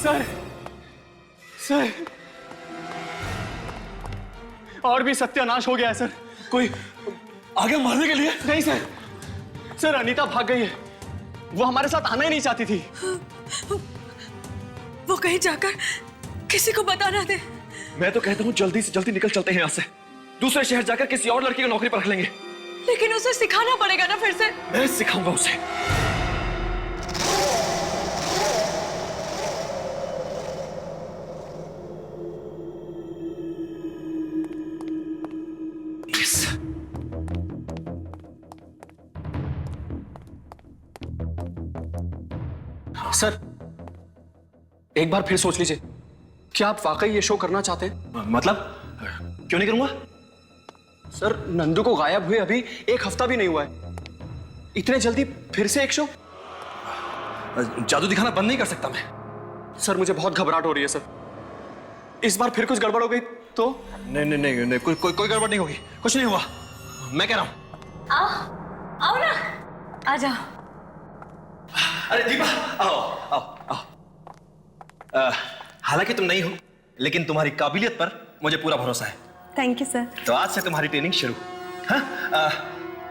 सर और भी सत्यानाश हो गया है सर। कोई आगे मारने के लिए? नहीं सर अनीता भाग गई है। वो हमारे साथ आना ही नहीं चाहती थी। वो कहीं जाकर किसी को बता ना दे। मैं तो कहता हूँ जल्दी से जल्दी निकल चलते हैं यहाँ से, दूसरे शहर जाकर किसी और लड़की को नौकरी पर रख लेंगे। लेकिन उसे सिखाना पड़ेगा ना फिर से। मैं सिखाऊंगा उसे। सर एक बार फिर सोच लीजिए, क्या आप वाकई ये शो करना चाहते हैं? मतलब क्यों नहीं करूंगा? सर नंदू को गायब हुए अभी 1 हफ्ता भी नहीं हुआ है, इतने जल्दी फिर से एक शो? जादू दिखाना बंद नहीं कर सकता मैं। सर मुझे बहुत घबराहट हो रही है सर, इस बार फिर कुछ गड़बड़ हो गई तो? नहीं कोई गड़बड़ नहीं होगी, कुछ नहीं हुआ, मैं कह रहा हूं। आओ ना, आ जाओ। अरे दीपा आओ। हालांकि तुम नहीं हो, लेकिन तुम्हारी काबिलियत पर मुझे पूरा भरोसा है। Thank you sir. तो आज से तुम्हारी ट्रेनिंग शुरू। हाँ,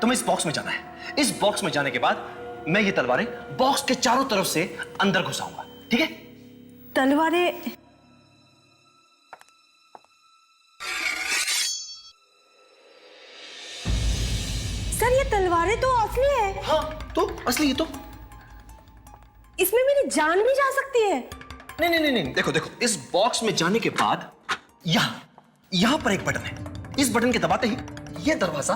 तुम्हें इस बॉक्स में जाना है। इस बॉक्स में जाने के बाद मैं ये तलवारें बॉक्स के चारों तरफ से अंदर घुसाऊंगा, ठीक है? तलवारें? सर ये तलवारें तो असली है। हाँ तो असली है। तो इसमें मेरी जान भी जा सकती है? नहीं, देखो इस बॉक्स में जाने के बाद यहां पर एक बटन है। इस बटन के दबाते ही यह दरवाजा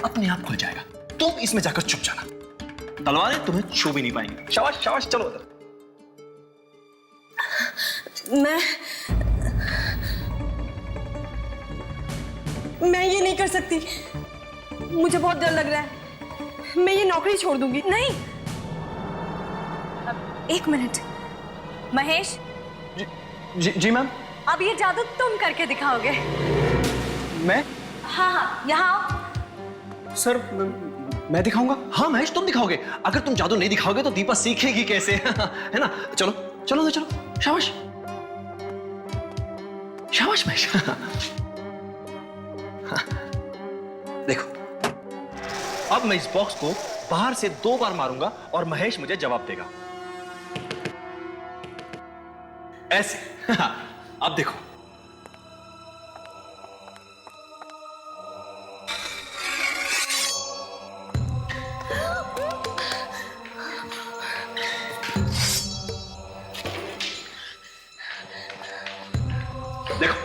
अपने आप खुल जाएगा। तुम इसमें जाकर छुप जाना। तलवारें तुम्हें छू भी नहीं पाएंगी। शाबाश शाबाश, चलो उधर। मैं ये नहीं कर सकती, मुझे बहुत डर लग रहा है। मैं ये नौकरी छोड़ दूंगी। नहीं, एक मिनट महेश। जी मैम। अब ये जादू तुम करके दिखाओगे। मैं? हाँ, यहाँ आओ। सर मैं दिखाऊंगा? हाँ महेश, तुम दिखाओगे। अगर तुम जादू नहीं दिखाओगे तो दीपा सीखेगी कैसे? है ना? चलो चलो चलो, शाबाश शाबाश महेश। देखो, अब मैं इस बॉक्स को बाहर से 2 बार मारूंगा और महेश मुझे जवाब देगा ऐसे। अब देखो, देखो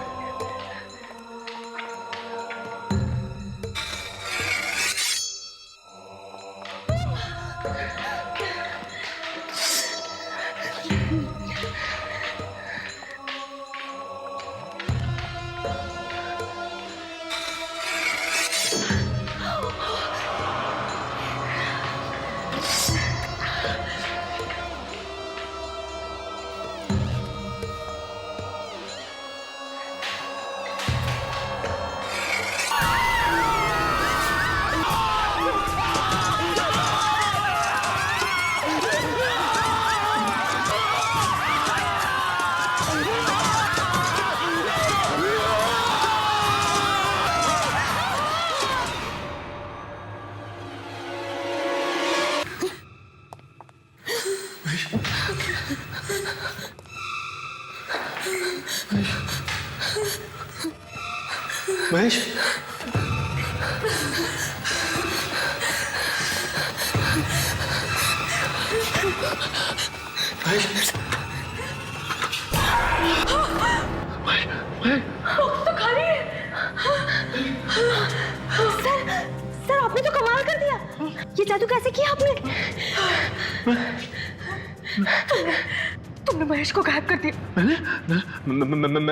महेश, महेश, तो खाली है। सर आपने तो कमाल कर दिया। ये जादू कैसे किया आपने? तुमने महेश को गायब कर दिया।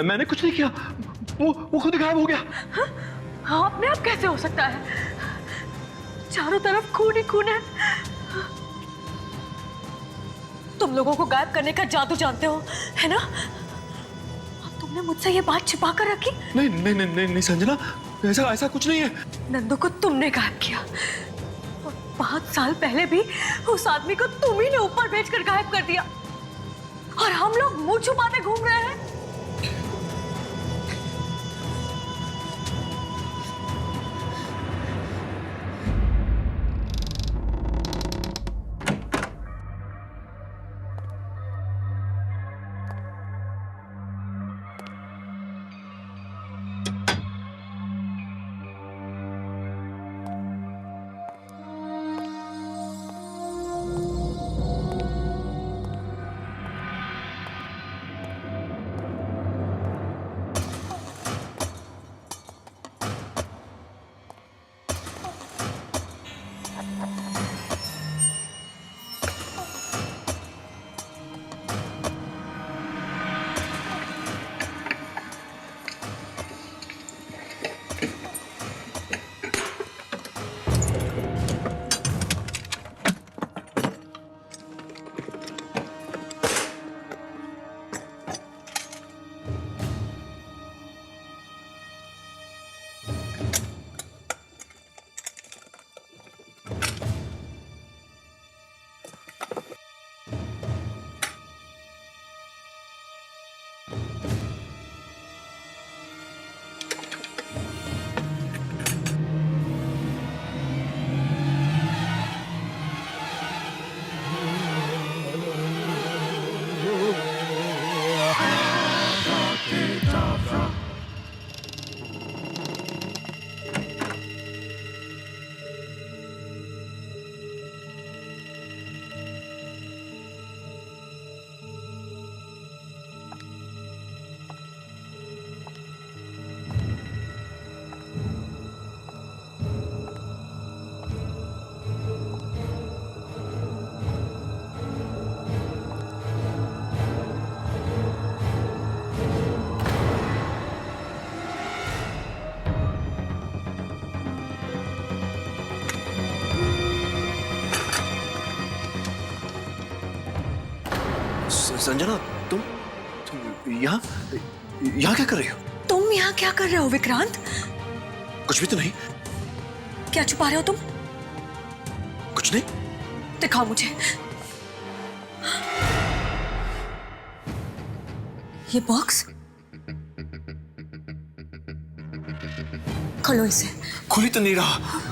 मैंने कुछ नहीं किया, वो खुद गायब हो गया। हाँ, अपने आप कैसे हो सकता है? चारों तरफ खून ही खून है। तुम लोगों को गायब करने का जादू जानते हो, है ना? तुमने मुझसे ये बात छिपा कर रखी? नहीं नहीं नहीं नहीं, नहीं संजना, ऐसा कुछ नहीं है। नंदू को तुमने गायब किया और 5 साल पहले भी उस आदमी को तुम ही ने ऊपर भेजकर गायब कर दिया, और हम लोग मुंह छुपाते घूम रहे हैं। संजना, तुम यहाँ क्या कर रही हो? तुम यहाँ क्या कर रहे हो विक्रांत? कुछ भी तो नहीं। क्या छुपा रहे हो तुम? कुछ नहीं। दिखाओ मुझे। ये बॉक्स खोलो इसे। खुली तो नहीं रहा।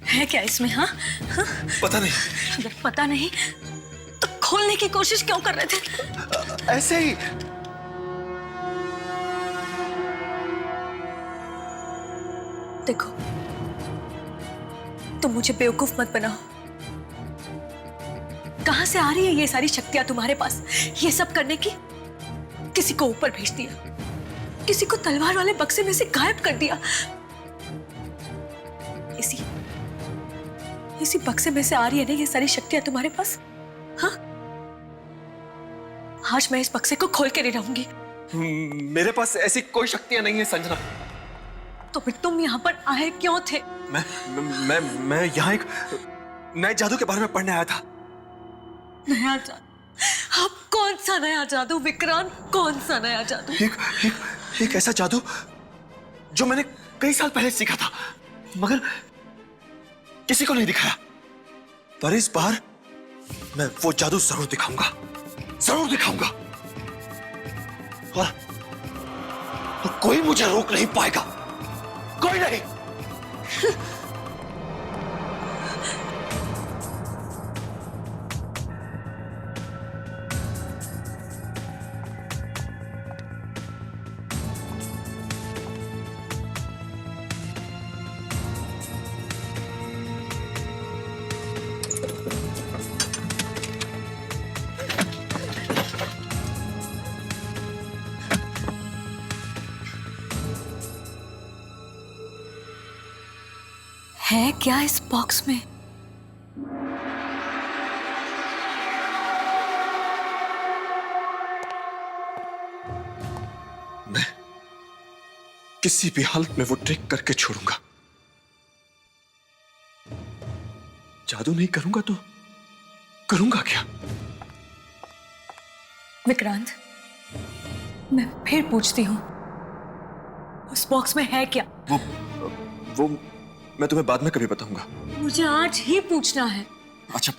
है क्या इसमें? हाँ पता नहीं। अगर पता नहीं तो खोलने की कोशिश क्यों कर रहे थे? ऐसे ही। देखो, तुम मुझे बेवकूफ मत बनाओ। कहां से आ रही है ये सारी शक्तियां तुम्हारे पास ये सब करने की? किसी को ऊपर भेज दिया, किसी को तलवार वाले बक्से में से गायब कर दिया। इसी बक्से में से आ रही है ना ये सारी शक्तियां तुम्हारे पास? हाँ, आज मैं इस बक्से को खोल के नहीं रहूंगी। मेरे पास ऐसी कोई शक्तियां नहीं है संजना। तो फिर तुम यहाँ पर आए क्यों थे? मैं यहाँ एक नए जादू के बारे में पढ़ने आया था। नया जादू? अब कौन सा नया जादू विक्रांत? कौन सा नया जादू? एक ऐसा जादू जो मैंने कई साल पहले सीखा था, मगर किसी को नहीं दिखाया। पर इस बार मैं वो जादू जरूर दिखाऊंगा, जरूर दिखाऊंगा। और कोई मुझे रोक नहीं पाएगा, कोई नहीं। है क्या इस बॉक्स में? मैं किसी भी हालत में वो ट्रिक करके छोड़ूंगा। जादू नहीं करूंगा तो करूंगा क्या? विक्रांत, मैं फिर पूछती हूँ, उस बॉक्स में है क्या? वो मैं तुम्हें बाद में कभी बताऊंगा। मुझे आज ही पूछना है। अच्छा,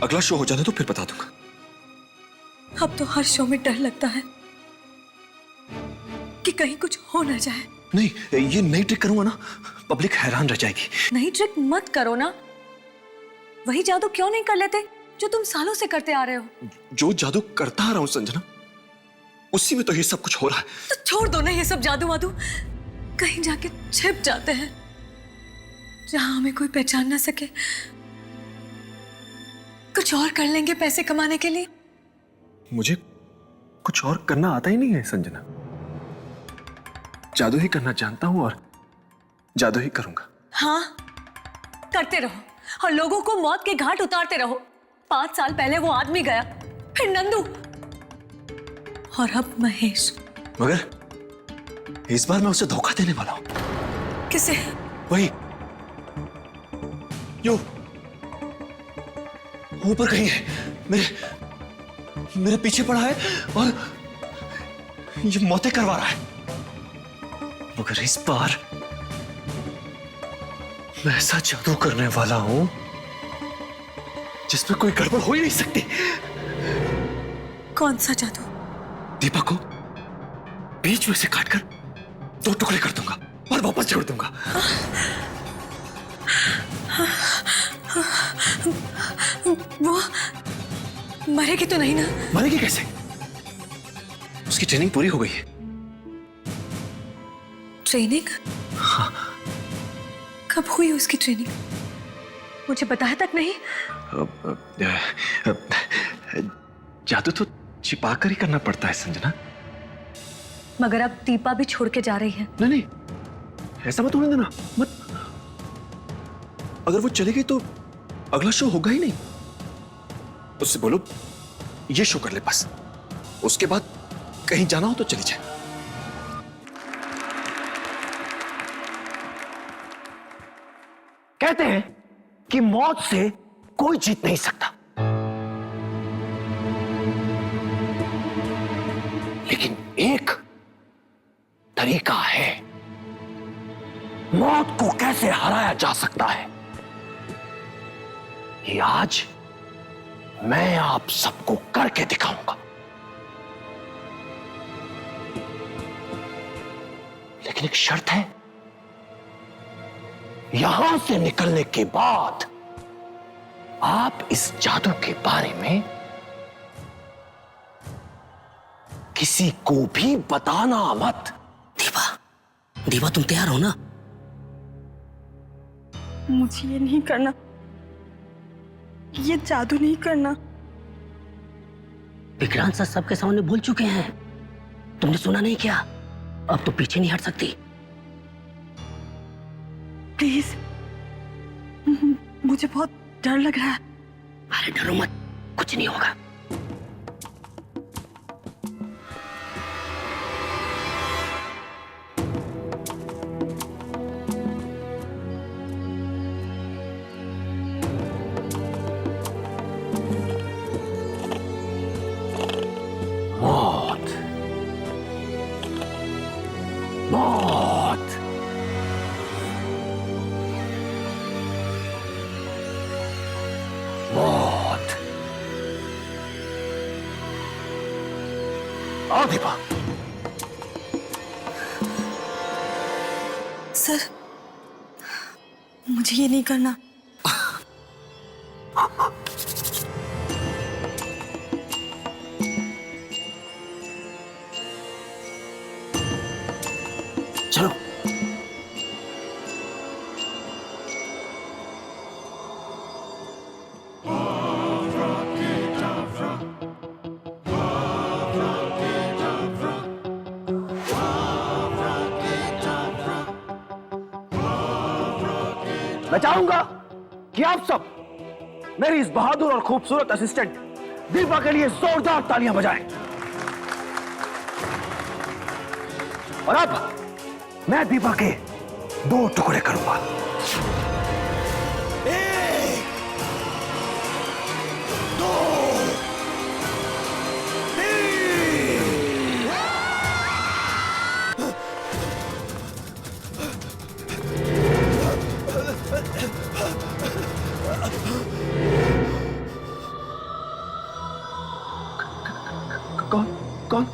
अगला शो हो जाने तो फिर बता दूंगा। अब तो हर शो में डर लगता है कि कहीं कुछ हो ना जाए। नहीं, ये नई ट्रिक करूंगा ना, पब्लिक हैरान रह जाएगी। नई ट्रिक मत करो ना। वही जादू क्यों नहीं कर लेते जो तुम सालों से करते आ रहे हो? जो जादू करता आ रहा हूं संजना, उसी में तो ये सब कुछ हो रहा है। तो छोड़ दो ना ये सब जादू वादू, कहीं जाके छिप जाते हैं जहां हमें कोई पहचान ना सके। कुछ और कर लेंगे पैसे कमाने के लिए। मुझे कुछ और करना आता ही नहीं है संजना। जादू ही करना जानता हूं और जादू ही करूंगा। हाँ, करते रहो और लोगों को मौत के घाट उतारते रहो। 5 साल पहले वो आदमी गया, फिर नंदू, और अब महेश। मगर इस बार मैं उसे धोखा देने वाला हूं। किसे? वही यो ऊपर कहीं है, मेरे पीछे पड़ा है और ये मौतें करवा रहा है। मगर इस बार मैं ऐसा जादू करने वाला हूं जिसमें कोई गड़बड़ हो ही नहीं सकती। कौन सा जादू? दीपा को बीच में से काटकर 2 टुकड़े कर दूंगा और वापस जोड़ दूंगा। वो मरेगी तो नहीं ना? मरेगी कैसे? उसकी ट्रेनिंग पूरी हो गई है। ट्रेनिंग? हाँ। कब हुई उसकी ट्रेनिंग? मुझे बताया तक नहीं। जादू तो छिपा कर ही करना पड़ता है संजना। मगर अब दीपा भी छोड़ के जा रही है। नहीं, ऐसा मत होने देना, मत। अगर वो चली गई तो अगला शो होगा ही नहीं। उससे बोलो ये शो कर ले बस, उसके बाद कहीं जाना हो तो चली जाए। कहते हैं कि मौत से कोई जीत नहीं सकता, एक तरीका है मौत को कैसे हराया जा सकता है, ये आज मैं आप सबको करके दिखाऊंगा। लेकिन एक शर्त है, यहां से निकलने के बाद आप इस जादू के बारे में किसी को भी बताना मत। दीपा, दीपा तुम तैयार हो ना? मुझे ये नहीं करना, ये जादू नहीं करना। विक्रांत सर सबके सामने बोल चुके हैं, तुमने सुना नहीं क्या? अब तो पीछे नहीं हट सकती। प्लीज, मुझे बहुत डर लग रहा है। अरे डरो मत, कुछ नहीं होगा। मौत, मौत, मौत। आओ दीपा। सर, मुझे ये नहीं करना। चलो। मैं चाहूंगा कि आप सब मेरी इस बहादुर और खूबसूरत असिस्टेंट दीपा के लिए जोरदार तालियां बजाएं। और अब मैं दीपा के 2 टुकड़े करूंगा। 1, 2, 3। कौन?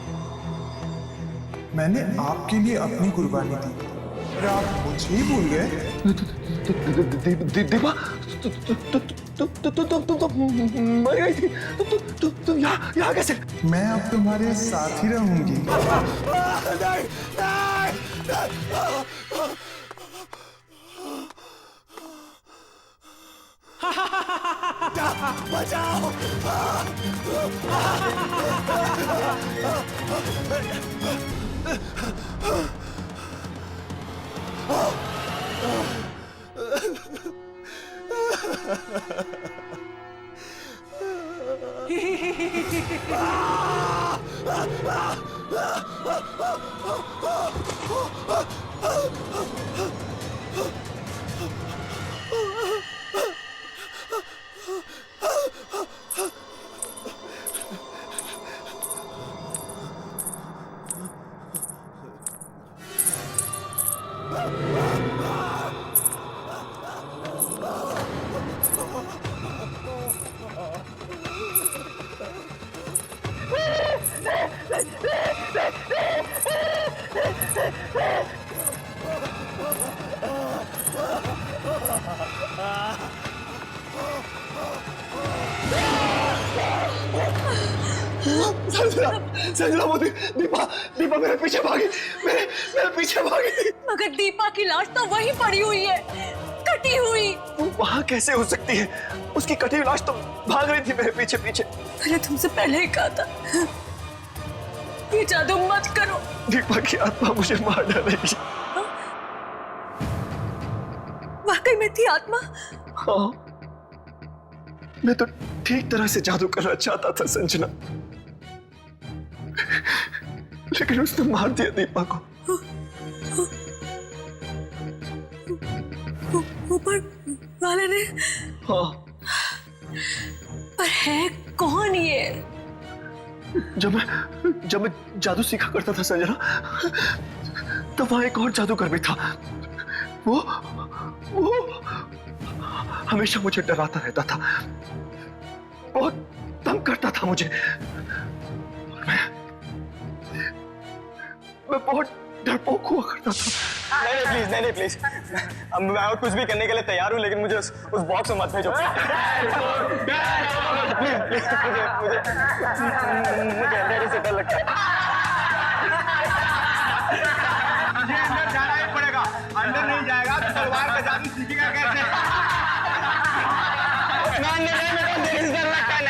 मैंने आपके लिए अपनी कुर्बानी दी और आप मुझे ही भूल गए। दीपा, तुम मर गई थी। तुम यहाँ कैसे? मैं अब तुम्हारे साथ ही रहूंगी। बचाओ! संजना मोदी, दीपा मेरे पीछे भागी, मेरे पीछे भागी। मगर दीपा की लाश तो वहीं पड़ी हुई है, कटी हुई। वो वहां कैसे हो सकती है? उसकी कटी हुई लाश तो भाग रही थी मेरे पीछे पीछे। मैंने तुमसे पहले ही कहा था, ये जादू मत करो। दीपा की आत्मा मुझे मार डालेगी। वाकई में थी आत्मा? हाँ, मैं तो ठीक तरह से जादू करना चाहता था संजना, लेकिन उसने मार दिया दीपा को। ऊपर वाले ने? हाँ। पर है कौन ये? जब मैं जादू सीखा करता था संजना, तब वहां एक और जादूगर भी था। वो हमेशा मुझे डराता रहता था, बहुत तंग करता था मुझे। मैं बहुत डरपोक हुआ करता था। नहीं प्लीज अब मैं और कुछ भी करने के लिए तैयार हूँ, लेकिन मुझे उस बॉक्स में मत भेजो। प्लीज मुझे अंधेरे से डर लगता है। अंदर जाना ही पड़ेगा, अंदर नहीं जाएगा तो तलवार का जादू सीखेगा कैसे? नहीं अंधेरे से डर लगता है।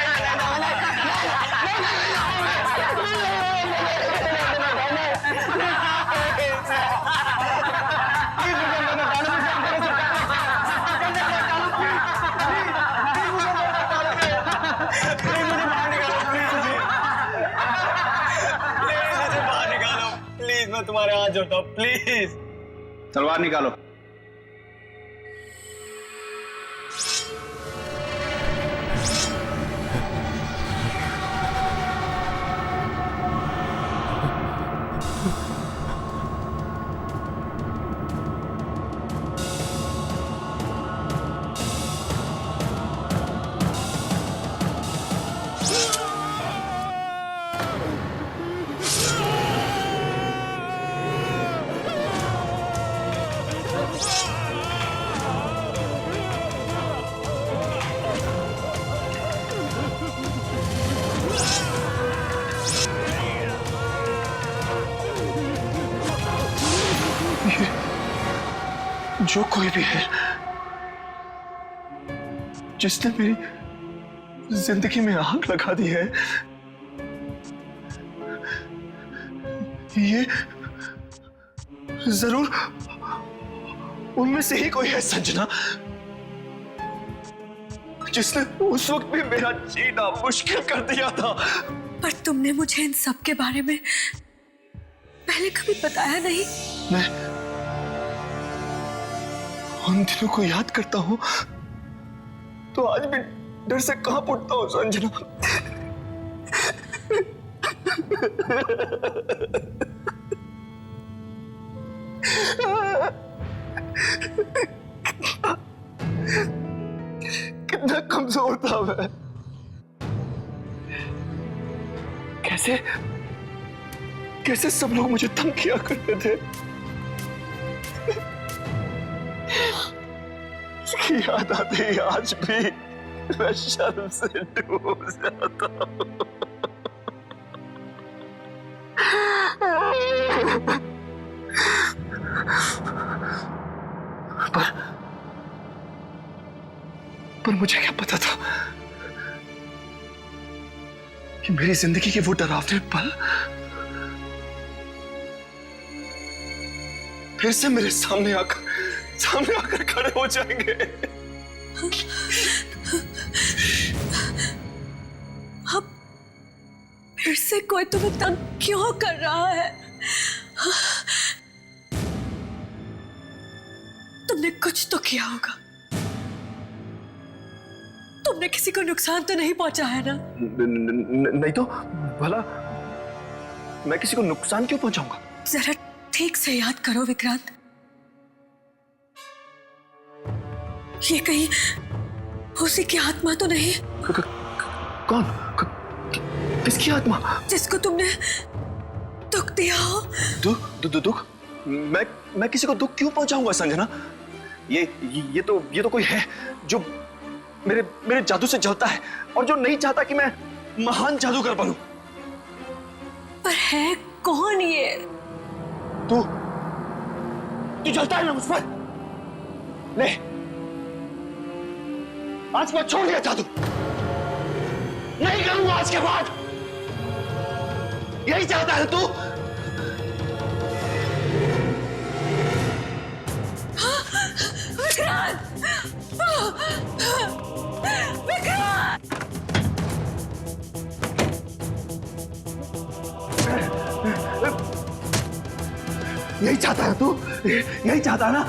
मैं तुम्हारे हाथ जोड़ता हूँ, प्लीज तलवार निकालो। जो कोई भी है जिसने मेरी जिंदगी में आग लगा दी है, ये जरूर उनमें से ही कोई है संजना, जिसने उस वक्त भी मेरा जीना मुश्किल कर दिया था। पर तुमने मुझे इन सब के बारे में पहले कभी बताया नहीं। मैं उन दिनों को याद करता हूं तो आज भी डर से कांप उठता हूं संजना। कितना कमजोर था मैं, कैसे सब लोग मुझे तंग किया करते थे। उसकी याद आती है आज भी मैं शर्म से डूब जाता हूं। पर मुझे क्या पता था कि मेरी जिंदगी के वो डरावने पल फिर से मेरे सामने आकर खड़े हो जाएंगे। अब फिर से कोई तुम्हें तंग क्यों कर रहा है? तुमने कुछ तो किया होगा। तुमने किसी को नुकसान तो नहीं पहुंचा है ना? नहीं तो भला मैं किसी को नुकसान क्यों पहुंचाऊंगा? जरा ठीक से याद करो विक्रांत, ये कहीं उसी की आत्मा तो नहीं? कौन? किसकी आत्मा? जिसको तुमने दुख दिया हो। दुख? मैं किसी को दुख क्यों पहुंचाऊंगा संजना? ये तो कोई है जो मेरे जादू से जलता है और जो नहीं चाहता कि मैं महान जादूगर बनूं। पर है कौन ये? तू जलता है ना मुझ पर? ले, आज मैं छोड़ दिया जादू, नहीं करूंगा आज के बाद। यही चाहता है तू? विक्रांत! विक्रांत! यही चाहता है तू? यही चाहता है ना?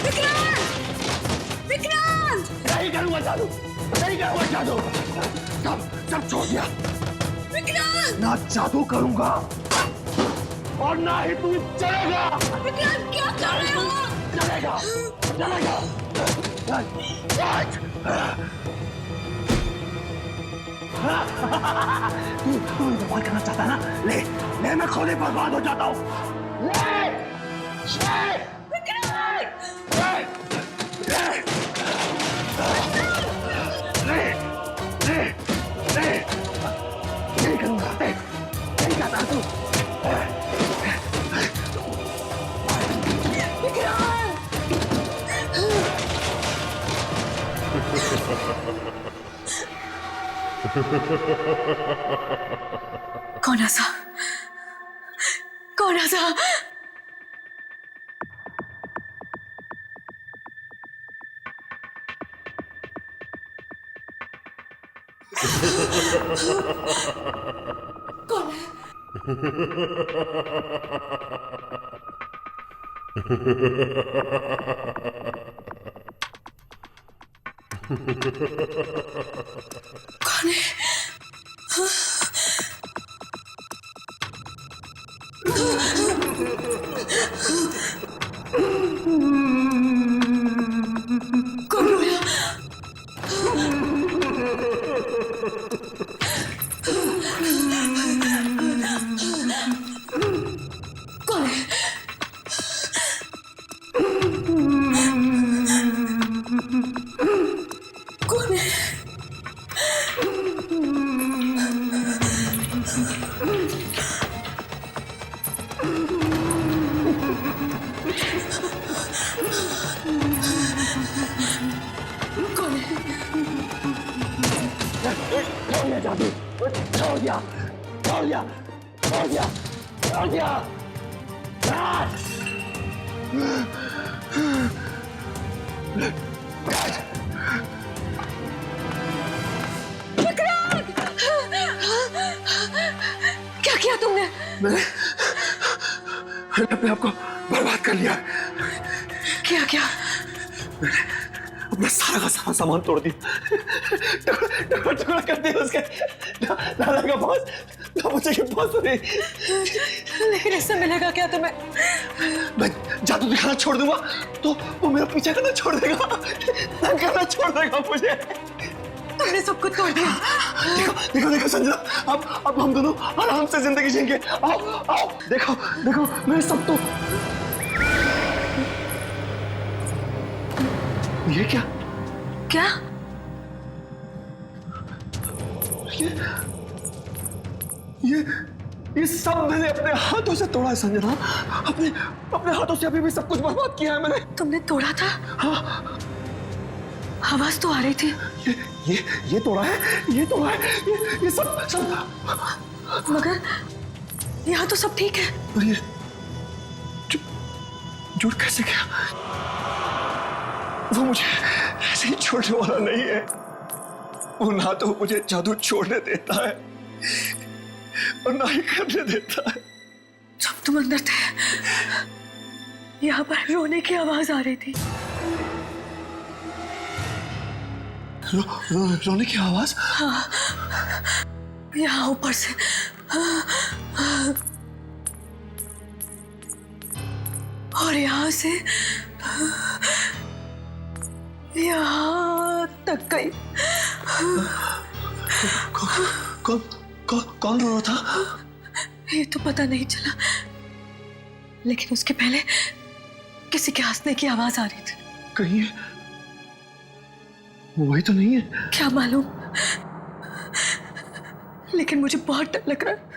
विक्रांत! विक्रांत! नहीं करूंगा जादू, नहीं करूंगा जादू। सब छोड़ दिया। विक्रांत! ना जादू करूंगा और ना ही तू चलेगा। विक्रांत क्या कर रहे हो? चलेगा, चलेगा। तू बर्बाद करना चाहता है ना? ले मैं खुद ही बर्बाद हो जाता हूँ। ले नहीं करूंगा, नहीं करता तू। कौन ऐसा? कौन ऐसा? कौन है? कौन है? कौन रोया? कौन है? कौन है? जादू छोड़ दिया, छोड़ दिया, छोड़ दिया, छोड़ दिया। क्या किया तुमने? मैंने अपने आप को बर्बाद कर लिया। क्या क्या? मैंने अपना सारा का सारा सामान तोड़ दिया, टुकड़ा टुकड़ा कर दिया उसके। लाला का बॉस, मुझे की बॉस हुई। लेकिन इससे मिलेगा क्या तुम्हें? मैं जादू दिखाना छोड़ दूंगा तो वो मेरा पीछा करना छोड़ देगा, तंग करना छोड़ देगा मुझे। तुमने सब कुछ तोड़ दिया। देखो देखो देखो संजना, अब हम दोनों आराम से जिंदगी जिएंगे। आओ आओ, देखो देखो मैं सब तो। ये क्या? क्या? ये सब मैंने अपने हाथों से तोड़ा है संजना। अपने हाथों से अभी भी सब कुछ बर्बाद किया है मैंने। तुमने तोड़ा था? हाँ। आवाज तो आ रही थी। ये तोड़ा है, ये तोड़ा है, ये सब। मगर यहाँ तो सब ठीक है। और ये जुड़ कैसे गया? वो मुझे ऐसे ही छोड़ने वाला नहीं है। वो ना तो मुझे जादू छोड़ने देता है और ना ही करने देता है। जब तुम अंदर थे यहाँ पर रोने की आवाज आ रही थी। रोने की आवाज? हाँ, यहाँ ऊपर से। और यहाँ से यहाँ तक गई। कौन रो रहा था? ये तो पता नहीं चला, लेकिन उसके पहले किसी के हंसने की आवाज आ रही थी। कहीं वही तो नहीं है? क्या मालूम, लेकिन मुझे बहुत डर लग रहा है।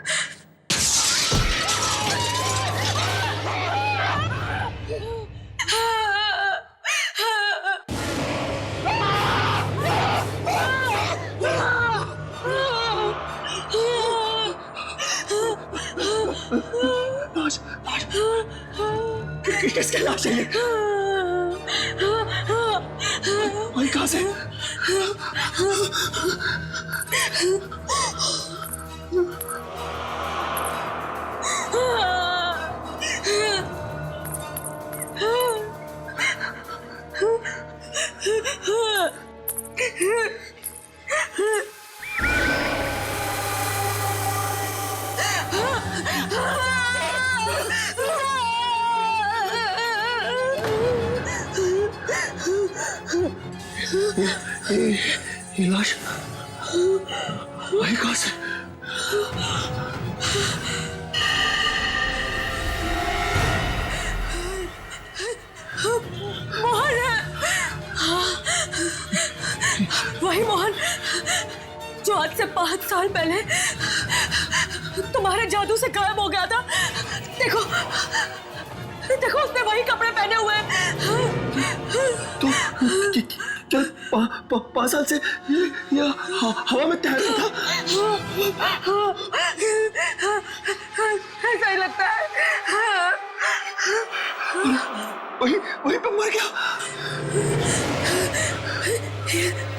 किसकी लाश है ये? भाई कहाँ से? ये लाश आई कहां से? मोहन है। वही मोहन जो आज से 5 साल पहले तुम्हारे जादू से गायब हो गया था। देखो देखो, उसने वही कपड़े पहने हुए हैं। तो क्या 5 साल से ये हवा में तैर रहा था? ऐसा ही लगता है। वही पे मर गया।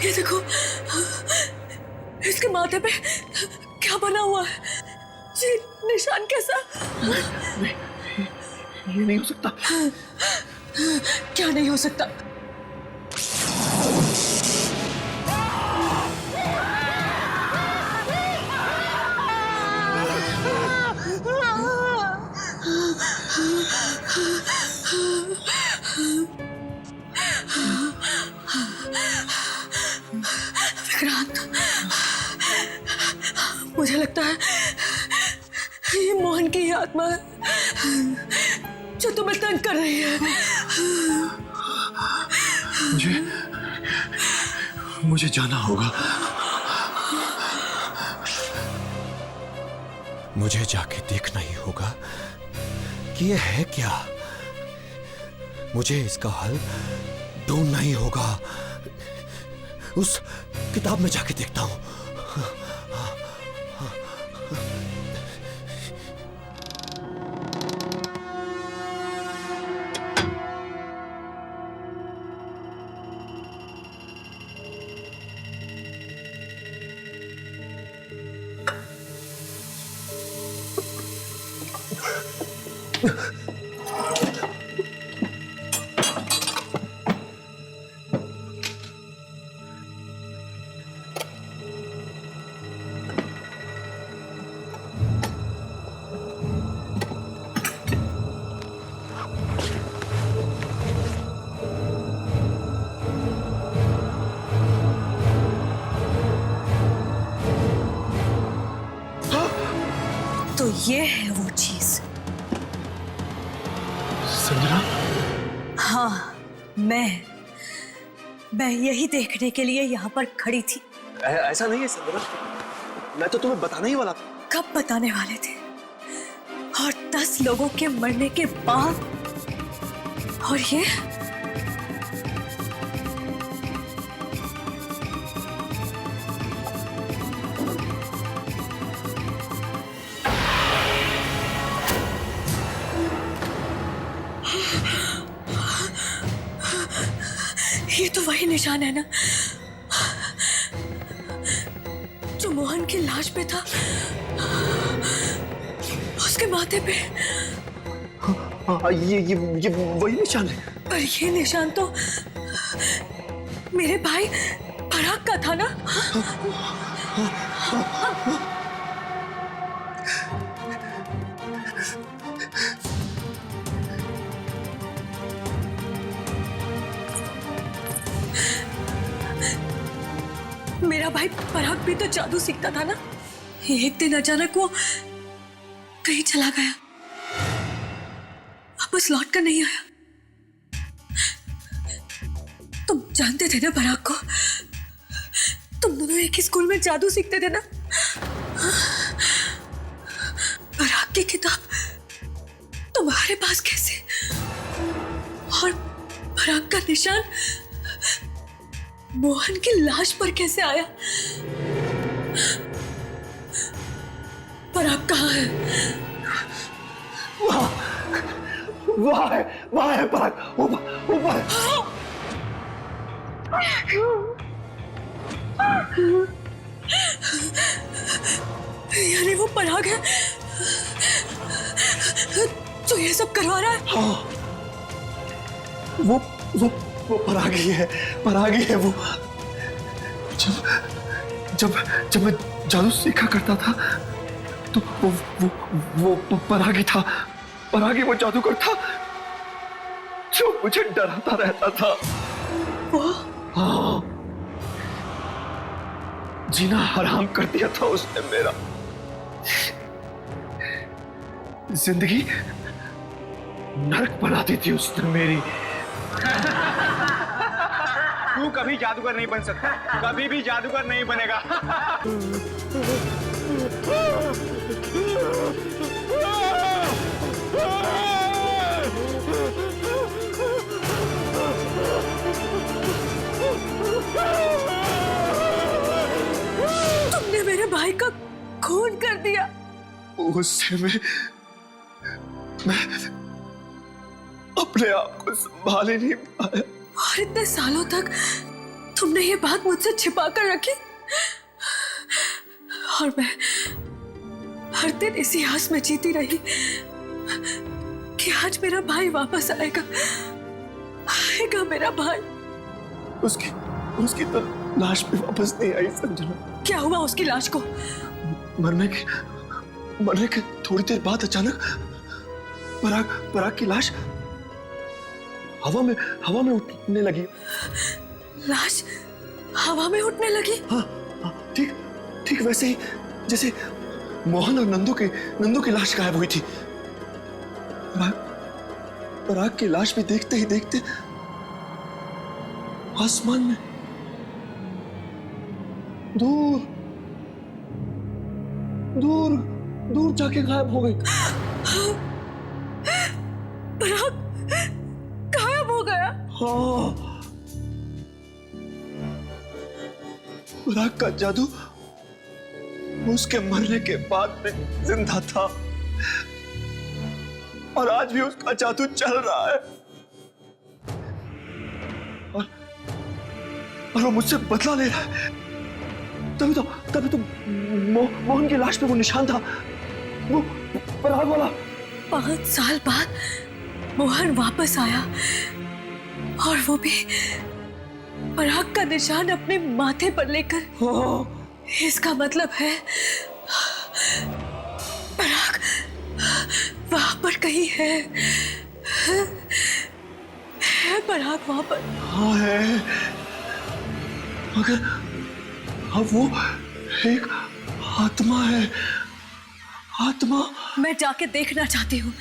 ये देखो, इसके माथे पे क्या बना हुआ है? ये निशान कैसा? ये नहीं हो सकता। क्या नहीं हो सकता? विक्रांत, मुझे लगता है ये मोहन की ही आत्मा है जो तुम्हें तंग कर रही है। मुझे जाना होगा। मुझे जाके देखना ही होगा कि ये है क्या। मुझे इसका हल ढूंढना ही होगा। उस किताब में जाके देखता हूं। तो ये है वो चीज। संजना? हाँ, मैं यही देखने के लिए यहाँ पर खड़ी थी। ऐसा नहीं है संजना, मैं तो तुम्हें बताने ही वाला था। कब बताने वाले थे? और 10 लोगों के मरने के बाद? और ये तो वही निशान है ना जो मोहन की लाश पे था, उसके माथे पे। हाँ, ये वही निशान है। पर ये निशान तो मेरे भाई पराग का था ना? मेरा भाई पराग भी तो जादू सीखता था ना। एक दिन अचानक वो कहीं चला गया, वापस लौट कर नहीं आया। तुम जानते थे ना पराग को? तुम दोनों एक ही स्कूल में जादू सीखते थे ना? पराग की किताब तुम्हारे पास कैसे? और पराग का निशान मोहन की लाश पर कैसे आया? पराग कहाँ है? वहाँ है पराग, ऊपर। यानी वो पराग है जो ये सब करवा रहा है? हाँ, वो पराग ही है वो। जब जब मैं जादू सीखा करता था तो वो परागी था। परागी वो जादूगर था जो मुझे डराता रहता था। हाँ, जीना हराम कर दिया था उसने मेरा। जिंदगी नरक बना दी थी उसने मेरी। तू कभी जादूगर नहीं बन सकता, कभी भी जादूगर नहीं बनेगा। तुमने मेरे भाई का खून कर दिया। उससे मैं अपने आप को संभाल ही नहीं पाया। और इतने सालों तक तुमने ये बात मुझसे छिपा कर रखी, और मैं हर दिन इसी आस में जीती रही कि आज मेरा भाई वापस आएगा। आएगा मेरा भाई। उसकी तो लाश भी वापस नहीं आई संजना। क्या हुआ उसकी लाश को? मरने के थोड़ी देर बाद अचानक पराग की लाश हवा में उठने लगी। लाश हवा में उठने लगी? हाँ, ठीक वैसे ही जैसे मोहन और नंदू की लाश गायब हुई थी। पराग की लाश भी देखते ही देखते आसमान में दूर जाके गायब हो गई। पराग गायब हो गया? हाँ, पराग का जादू उसके मरने के बाद में जिंदा था और आज भी उसका जादू चल रहा है। और वो मुझसे बदला ले रहा है। तभी तो मोहन की लाश पे वो निशान था, वो पराग वाला। 5 साल बाद मोहन वापस आया और वो भी पराग का निशान अपने माथे पर लेकर। इसका मतलब है पराग वहां पर कहीं है पराग वहां पर। हाँ है, मगर अब वो एक आत्मा है। आत्मा। मैं जाके देखना चाहती हूँ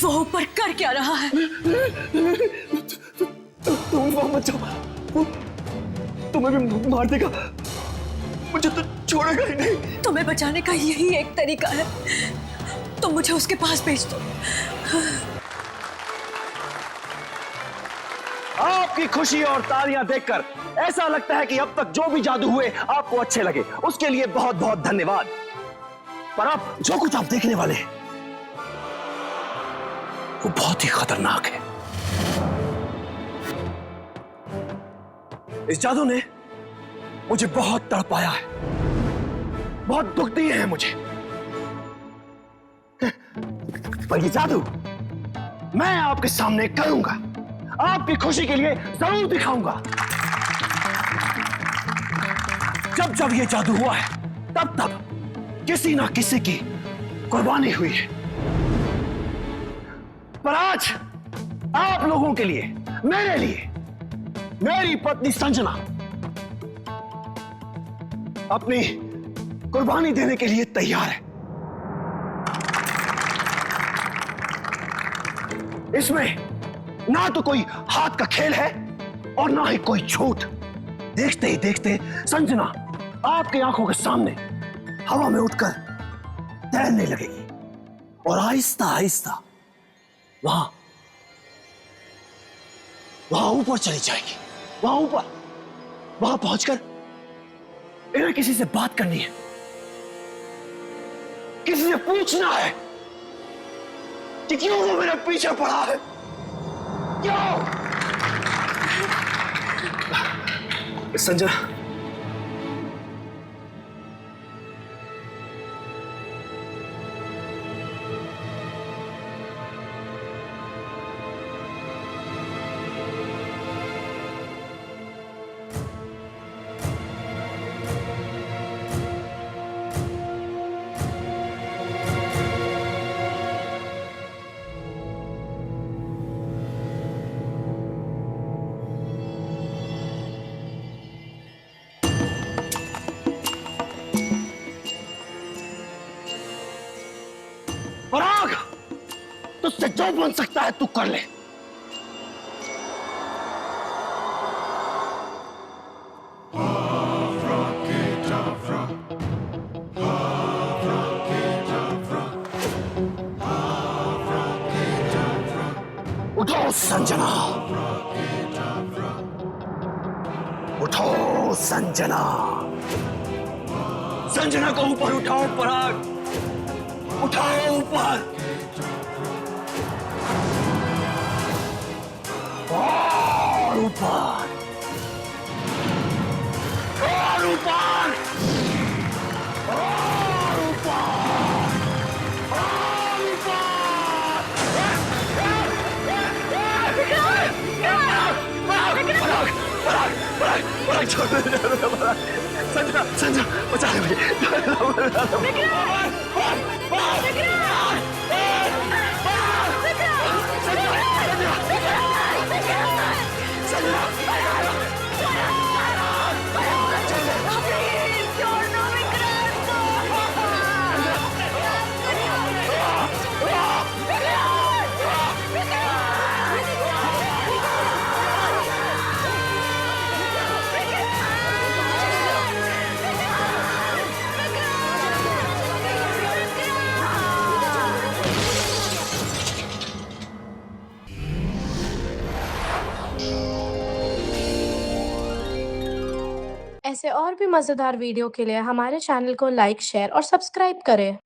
वो ऊपर कर क्या रहा है। तुम वहां मत जाओ, वो तुम्हें भी मार देगा, मुझे तो छोड़ेगा ही नहीं। तुम्हें बचाने का यही एक तरीका है, तुम मुझे उसके पास भेज दो। आपकी खुशी और तालियां देखकर ऐसा लगता है कि अब तक जो भी जादू हुए आपको अच्छे लगे, उसके लिए बहुत बहुत धन्यवाद। पर अब जो कुछ आप देखने वाले हैं वो बहुत ही खतरनाक है। इस जादू ने मुझे बहुत तड़पाया है, बहुत दुख दिए हैं मुझे। पर ये जादू मैं आपके सामने करूंगा, आपकी खुशी के लिए जरूर दिखाऊंगा। जब जब ये जादू हुआ है तब तब किसी ना किसी की कुर्बानी हुई है। पर आज आप लोगों के लिए, मेरे लिए, मेरी पत्नी संजना अपनी कुर्बानी देने के लिए तैयार है। इसमें ना तो कोई हाथ का खेल है और ना ही कोई झूठ। देखते ही देखते संजना आपकी आंखों के सामने हवा में उठकर तैरने लगेगी और आहिस्ता आहिस्ता वहां ऊपर चली जाएगी। वहां पहुंचकर इन्हें किसी से बात करनी है, किसी से पूछना है कि क्यों वो मेरे पीछे पड़ा है, क्यों। संजना, जो बन सकता है तू कर ले। उठो संजना, उठो संजना, संजना को ऊपर उठाओ पराग, उठाओ ऊपर, और ऊपर, और ऊपर, और ऊपर, और ऊपर। पराग छोड़ दे, संजना, संजना बचा ले मुझे। ऐसे और भी मज़ेदार वीडियो के लिए हमारे चैनल को लाइक, शेयर और सब्सक्राइब करें।